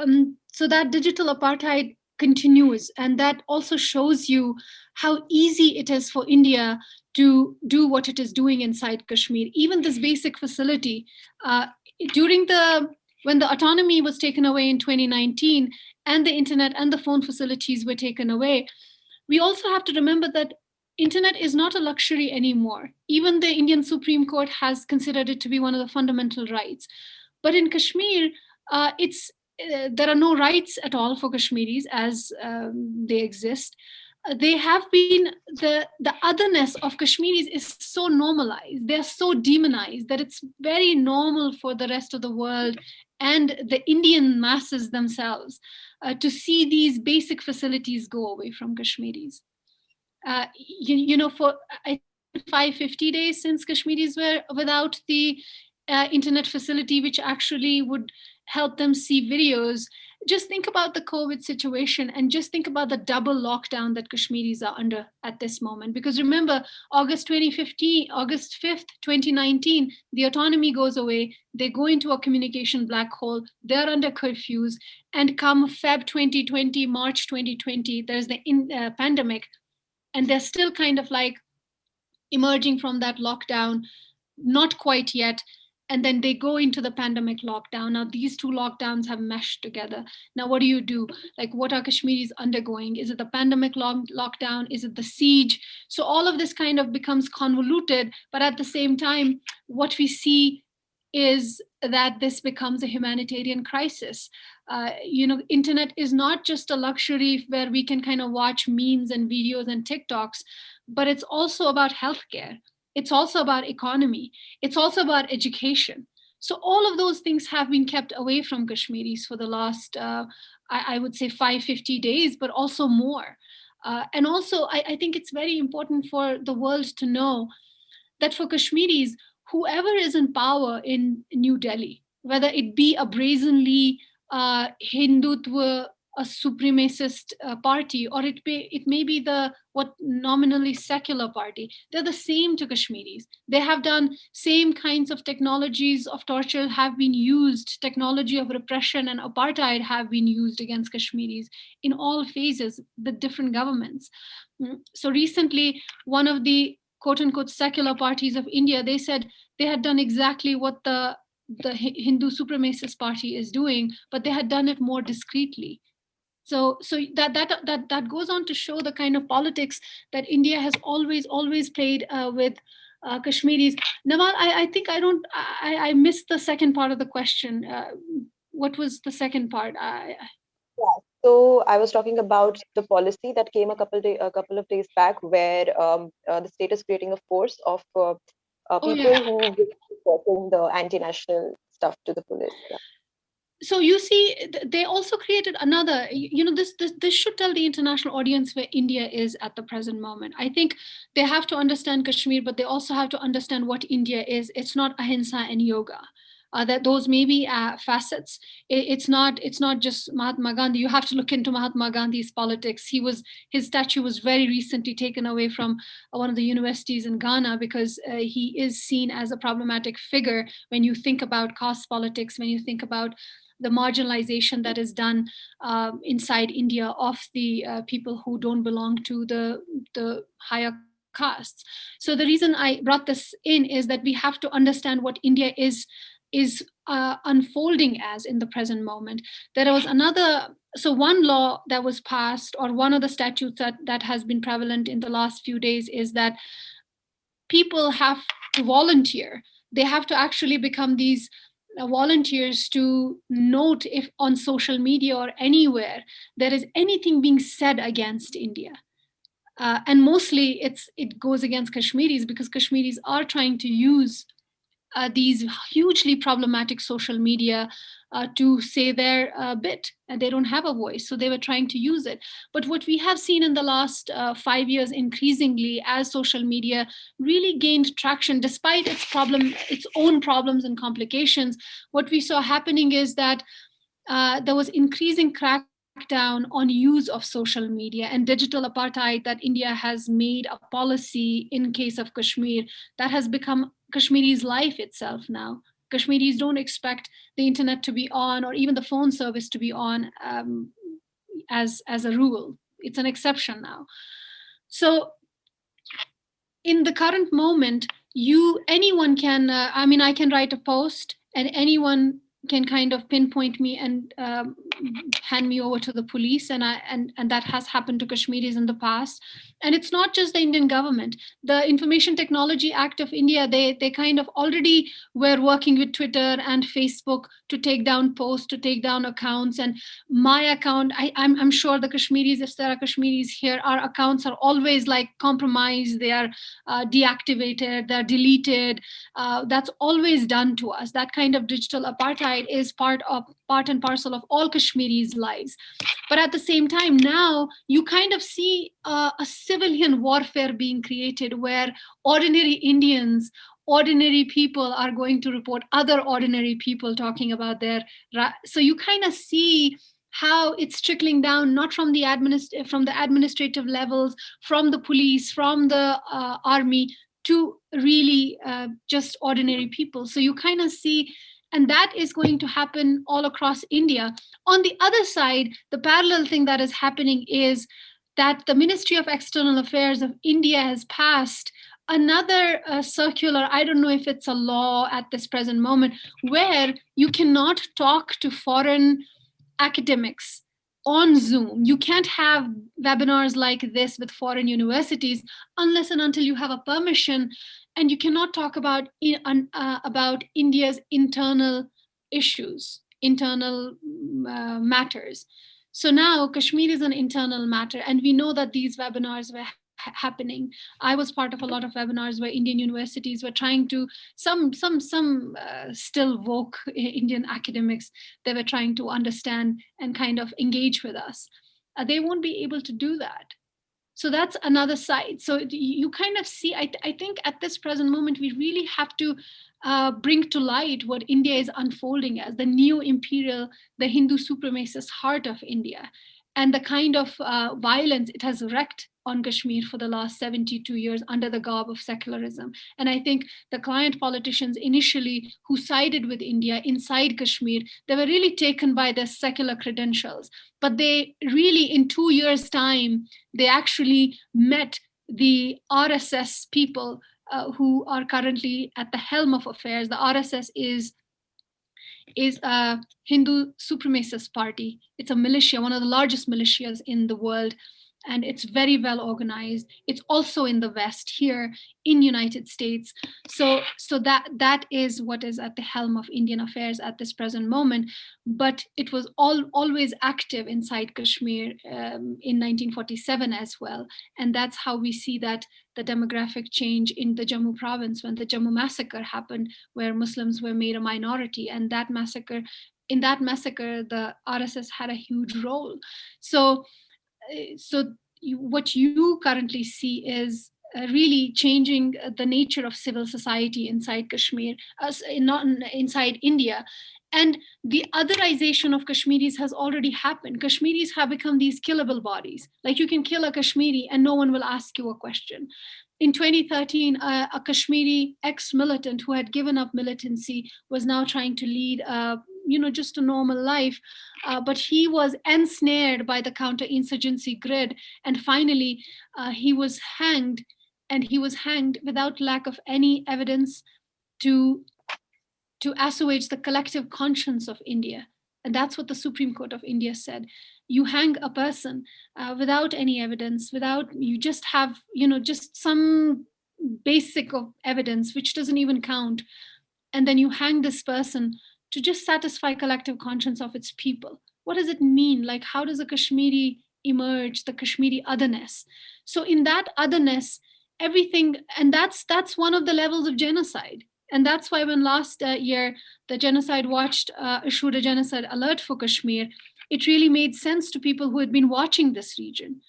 so that digital apartheid continues. And that also shows you how easy it is for India to do what it is doing inside Kashmir. Even this basic facility, uh, during the when the autonomy was taken away in 2019 and the internet and the phone facilities were taken away, we also have to remember that internet is not a luxury anymore. Even the Indian Supreme Court has considered it to be one of the fundamental rights. But in Kashmir, it's there are no rights at all for Kashmiris as they exist. They have been the otherness of Kashmiris is so normalized. They're so demonized that it's very normal for the rest of the world and the Indian masses themselves to see these basic facilities go away from Kashmiris. For I 550 days since Kashmiris were without the internet facility, which actually would help them see videos. Just think about the COVID situation and just think about the double lockdown that Kashmiris are under at this moment. Because remember, August 2015, August 5th, 2019, the autonomy goes away. They go into a communication black hole. They're under curfews. And come Feb 2020, March 2020, there's the pandemic. And they're still kind of like emerging from that lockdown, not quite yet. And then they go into the pandemic lockdown. Now, these two lockdowns have meshed together. Now, what do you do? Like, what are Kashmiris undergoing? Is it the pandemic lockdown? Is it the siege? So, all of this kind of becomes convoluted. But at the same time, what we see is that this becomes a humanitarian crisis. Internet is not just a luxury where we can kind of watch memes and videos and TikToks, but it's also about healthcare. It's also about economy. It's also about education. So all of those things have been kept away from Kashmiris for the last, I would say, 550 days, but also more. And also, I think it's very important for the world to know that for Kashmiris, whoever is in power in New Delhi, whether it be a brazenly Hindutva, a supremacist party, or it may be the what nominally secular party, they're the same to Kashmiris. They have done same kinds of technologies of torture have been used, technology of repression and apartheid have been used against Kashmiris in all phases with different governments. So recently, one of the quote unquote secular parties of India, they said they had done exactly what the Hindu supremacist party is doing, but they had done it more discreetly. So that goes on to show the kind of politics that India has always played with Kashmiris. Nawal, I think I missed the second part of the question. What was the second part? Yeah. So I was talking about the policy that came a couple of days back, where the state is creating a force of people Yeah. who will be reporting the anti-national stuff to the police. Yeah. So you see, they also created another. This should tell the international audience where India is at the present moment. I think they have to understand Kashmir, but they also have to understand what India is. It's not ahimsa and yoga. That those may be facets. It's not just Mahatma Gandhi. You have to look into Mahatma Gandhi's politics. His statue was very recently taken away from one of the universities in Ghana because he is seen as a problematic figure when you think about caste politics, when you think about the marginalization that is done inside India of the people who don't belong to the higher castes. So the reason I brought this in is that we have to understand what India is unfolding as in the present moment. There was one law that was passed, or one of the statutes that has been prevalent in the last few days, is that people have to volunteer. They have to actually become these volunteers to note if on social media or anywhere there is anything being said against India. And mostly it goes against Kashmiris because Kashmiris are trying to use these hugely problematic social media to say their bit, and they don't have a voice, so they were trying to use it. But what we have seen in the last 5 years, increasingly, as social media really gained traction, despite its own problems and complications, what we saw happening is that there was increasing crackdown on use of social media and digital apartheid that India has made a policy in case of Kashmir that has become Kashmiri's life itself now. Kashmiris don't expect the internet to be on or even the phone service to be on as a rule. It's an exception now. So in the current moment, anyone can, I can write a post and anyone can kind of pinpoint me and hand me over to the police, and that has happened to Kashmiris in the past. And it's not just the Indian government. The Information Technology Act of India, they kind of already were working with Twitter and Facebook to take down posts, to take down accounts. And my account, I'm sure the Kashmiris, if there are Kashmiris here, our accounts are always like compromised. They are deactivated, they're deleted. That's always done to us. That kind of digital apartheid is part and parcel of all Kashmiris' lives. But at the same time, now you kind of see a civilian warfare being created where ordinary Indians, ordinary people are going to report other ordinary people talking about so you kind of see how it's trickling down, not from the administrative levels, from the police, from the army, to really just ordinary people. So you kind of see, and that is going to happen all across India. On the other side, the parallel thing that is happening is that the Ministry of External Affairs of India has passed another circular, I don't know if it's a law at this present moment, where you cannot talk to foreign academics on Zoom. You can't have webinars like this with foreign universities unless and until you have a permission, and you cannot talk about India's internal issues, internal matters. So now Kashmir is an internal matter, and we know that these webinars were happening. I was part of a lot of webinars where Indian universities were trying to, some still woke Indian academics, they were trying to understand and kind of engage with us. They won't be able to do that. So that's another side. So you kind of see, I think at this present moment, we really have to bring to light what India is unfolding as, the new imperial, the Hindu supremacist heart of India, and the kind of violence it has wreaked on Kashmir for the last 72 years under the garb of secularism. And I think the client politicians initially who sided with India inside Kashmir, they were really taken by their secular credentials. But they really, in 2 years' time, they actually met the RSS people who are currently at the helm of affairs. The RSS is a Hindu supremacist party. It's a militia, one of the largest militias in the world, and it's very well organized. It's also in the West here in United States. So that is what is at the helm of Indian affairs at this present moment. But it was always active inside Kashmir in 1947 as well. And that's how we see that the demographic change in the Jammu province when the Jammu Massacre happened, where Muslims were made a minority. And in that massacre, the RSS had a huge role. So what you currently see is really changing the nature of civil society inside Kashmir, not inside India. And the otherization of Kashmiris has already happened. Kashmiris have become these killable bodies. Like you can kill a Kashmiri and no one will ask you a question. In 2013, a Kashmiri ex-militant who had given up militancy was now trying to lead just a normal life. But he was ensnared by the counterinsurgency grid. And finally, he was hanged, and he was hanged without lack of any evidence to assuage the collective conscience of India. And that's what the Supreme Court of India said. You hang a person without any evidence, you just have, just some basic of evidence, which doesn't even count. And then you hang this person to just satisfy collective conscience of its people. What does it mean? Like, how does a Kashmiri emerge, the Kashmiri otherness? So in that otherness, everything, and that's one of the levels of genocide. And that's why when last year the Genocide Watch issued a genocide alert for Kashmir, it really made sense to people who had been watching this region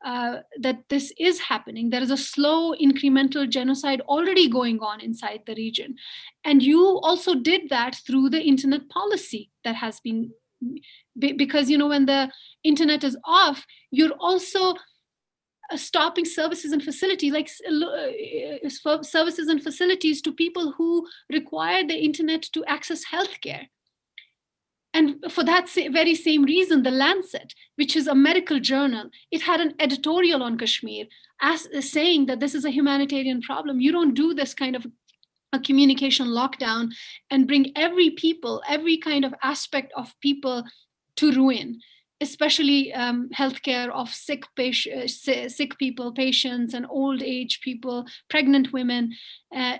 that this is happening. There is a slow incremental genocide already going on inside the region. And you also did that through the internet policy that has been, because when the internet is off, you're also stopping services and facilities, like services and facilities to people who require the internet to access healthcare. And for that very same reason, The Lancet, which is a medical journal, it had an editorial on Kashmir saying that this is a humanitarian problem. You don't do this kind of a communication lockdown and bring every kind of aspect of people to ruin, especially healthcare of sick people, patients, and old age people, pregnant women.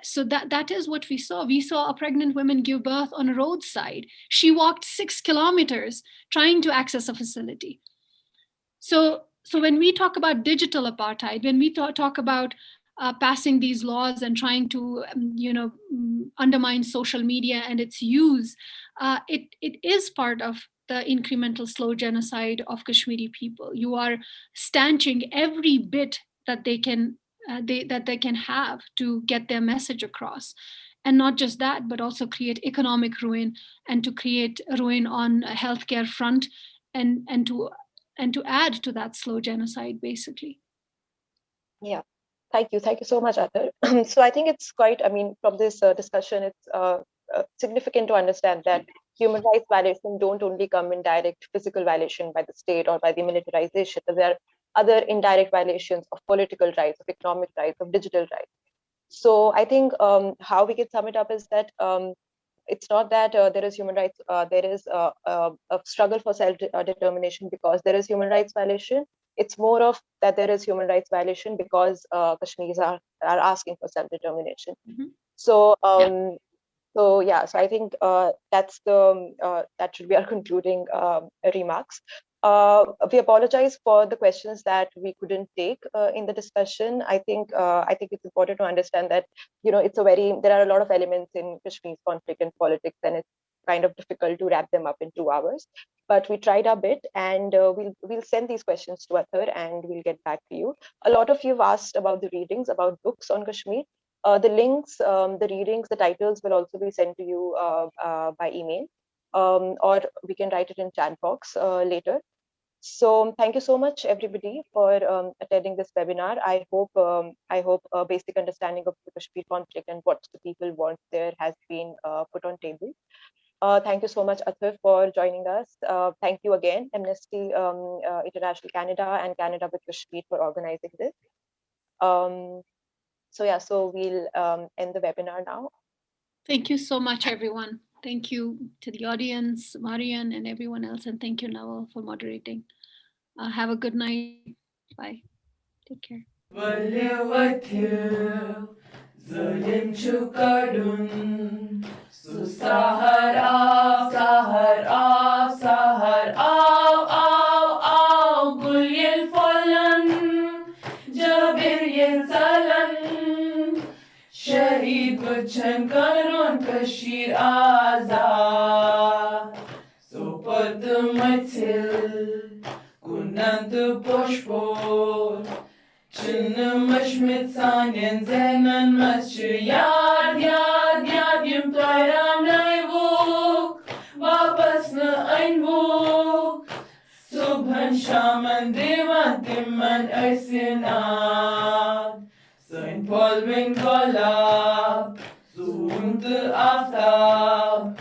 So that is what we saw. We saw a pregnant woman give birth on a roadside. She walked 6 kilometers trying to access a facility. So when we talk about digital apartheid, when we talk about passing these laws and trying to undermine social media and its use, it is part of the incremental slow genocide of Kashmiri people. You are stanching every bit that they can have to get their message across. And not just that, but also create economic ruin and to create ruin on a healthcare front and to add to that slow genocide, basically. Yeah. Thank you so much, Ather. So I think it's quite, from this discussion, it's significant to understand that human rights violations don't only come in direct physical violation by the state or by the militarization, but there are other indirect violations of political rights, of economic rights, of digital rights. So I think how we can sum it up is that it's not that there is human rights, there is a struggle for self-determination because there is human rights violation. It's more of that there is human rights violation because Kashmiris are asking for self-determination. So so I think that's that should be our concluding remarks. We apologize for the questions that we couldn't take in the discussion. I think it's important to understand that there are a lot of elements in Kashmir's conflict and politics, and it's kind of difficult to wrap them up in 2 hours. But we tried our bit, and we'll send these questions to Ather, and we'll get back to you. A lot of you have asked about the readings, about books on Kashmir. The links, the readings, the titles will also be sent to you by email, or we can write it in chat box later. So thank you so much, everybody, for attending this webinar. I hope a basic understanding of the Kashmir conflict and what the people want there has been put on table. Thank you so much, Ather, for joining us. Thank you again, Amnesty International Canada and Canada with Kashmir for organizing this. So we'll end the webinar now. Thank you so much, everyone. Thank you to the audience, Marian, and everyone else. And thank you, Nawal, for moderating. Have a good night. Bye. Take care. Shahid Bachan Karon Kashir Azad So Padmatil Kunant Poshpor Chinnamashmit Sanyan Zenan Maschi Yad Yad Yad Yim Tairam Naivuk Vapas Na Ainvuk Subhan Shaman Devan Timman Aisinad Saint Paul bin Golab, Zunt Aftab,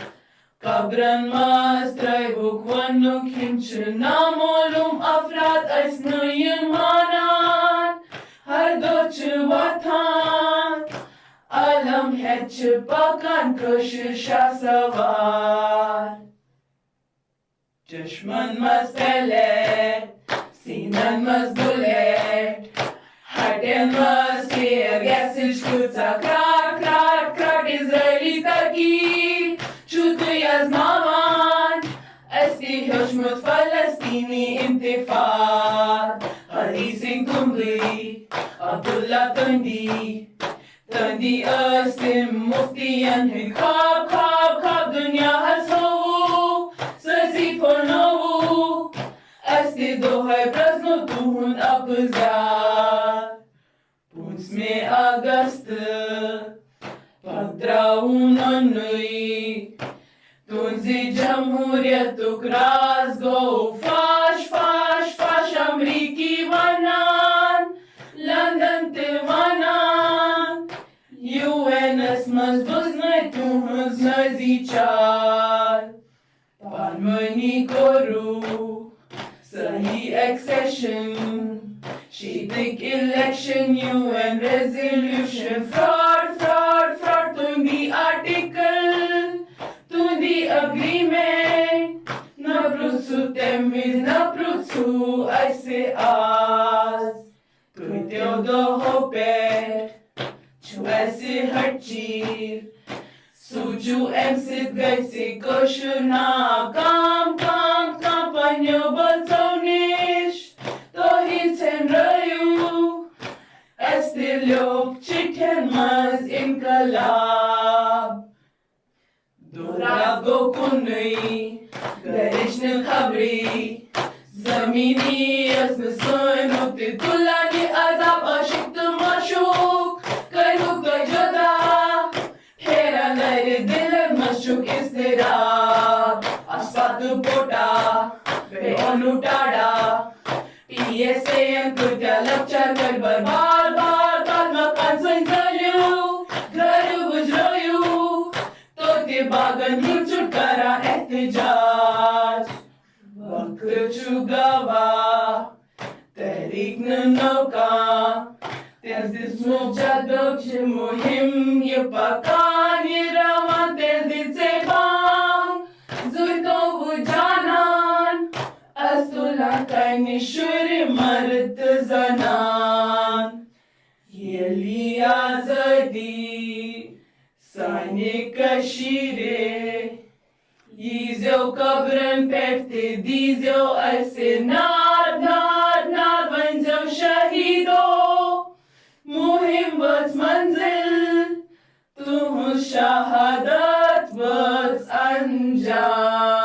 Kabran Mastrai Bukwanuk Himchinamolum Afrat Aisnuyamanan, Hardoch Watan, Alam Hetch Pakan Kush Shasavar. Dushman Mastelet, Sinan Masdulet, Hatem Mastir, Gasish Kutsa, Krak, Krak, Krak, Israeli Taki, Chutuyaz Maman, Esti Hoshmut Falastini Intifad, Ali Singh Tumbli, Abdullah Tandi, Tandi Astim, Muftiyan Hikab, Kab, Kab, Dunya Hasovu, Sasi Pornovu, Esti Dohai Prazno Tuhun Apuzad. Punsme Agast, Padraunanui, Tunzi Jamhuriyatuk Razgo, Fash, Fash, Fash, Amriki Vanan, London Tivanan, UNS Mazduzne Tuhunz Nazichar, Palmani Koru, Sahi accession, Sheetik election, UN resolution, fraud, fraud, fraud, to the article, to the agreement, Nabrutsu temiz, Nabrutsu, I say as, Tuiteo do hope, Chuasi harchir, Suju emsit gaisi koshuna, kam, panyo balsonish, Tohins and Rayu, Estilok, Chicken Maz in Kalab, Dorago Kunui, Garishnu Kabri, Zamini Asnasun, Mutitulani Azab Ashik Mashuk, Kairuk Joda, Hera Nair Dilan Mashuk Istirab, Asfatu Pota, Beonu Tada. PSA and Kurta lecture kar bar makan soin zayu garu gujrayu tote bagan hi chutkara ehtijaj waqt chugawa tahrik nauka tezis mujadok muhim ye pakan ye rawan tezis Kanni shuri mard zanan Yeli azadi Sani kashire Yizyo kabran perte dizyo ase nar nar nar vanzo shahido Muhim was manzil Tu shahadat was anjam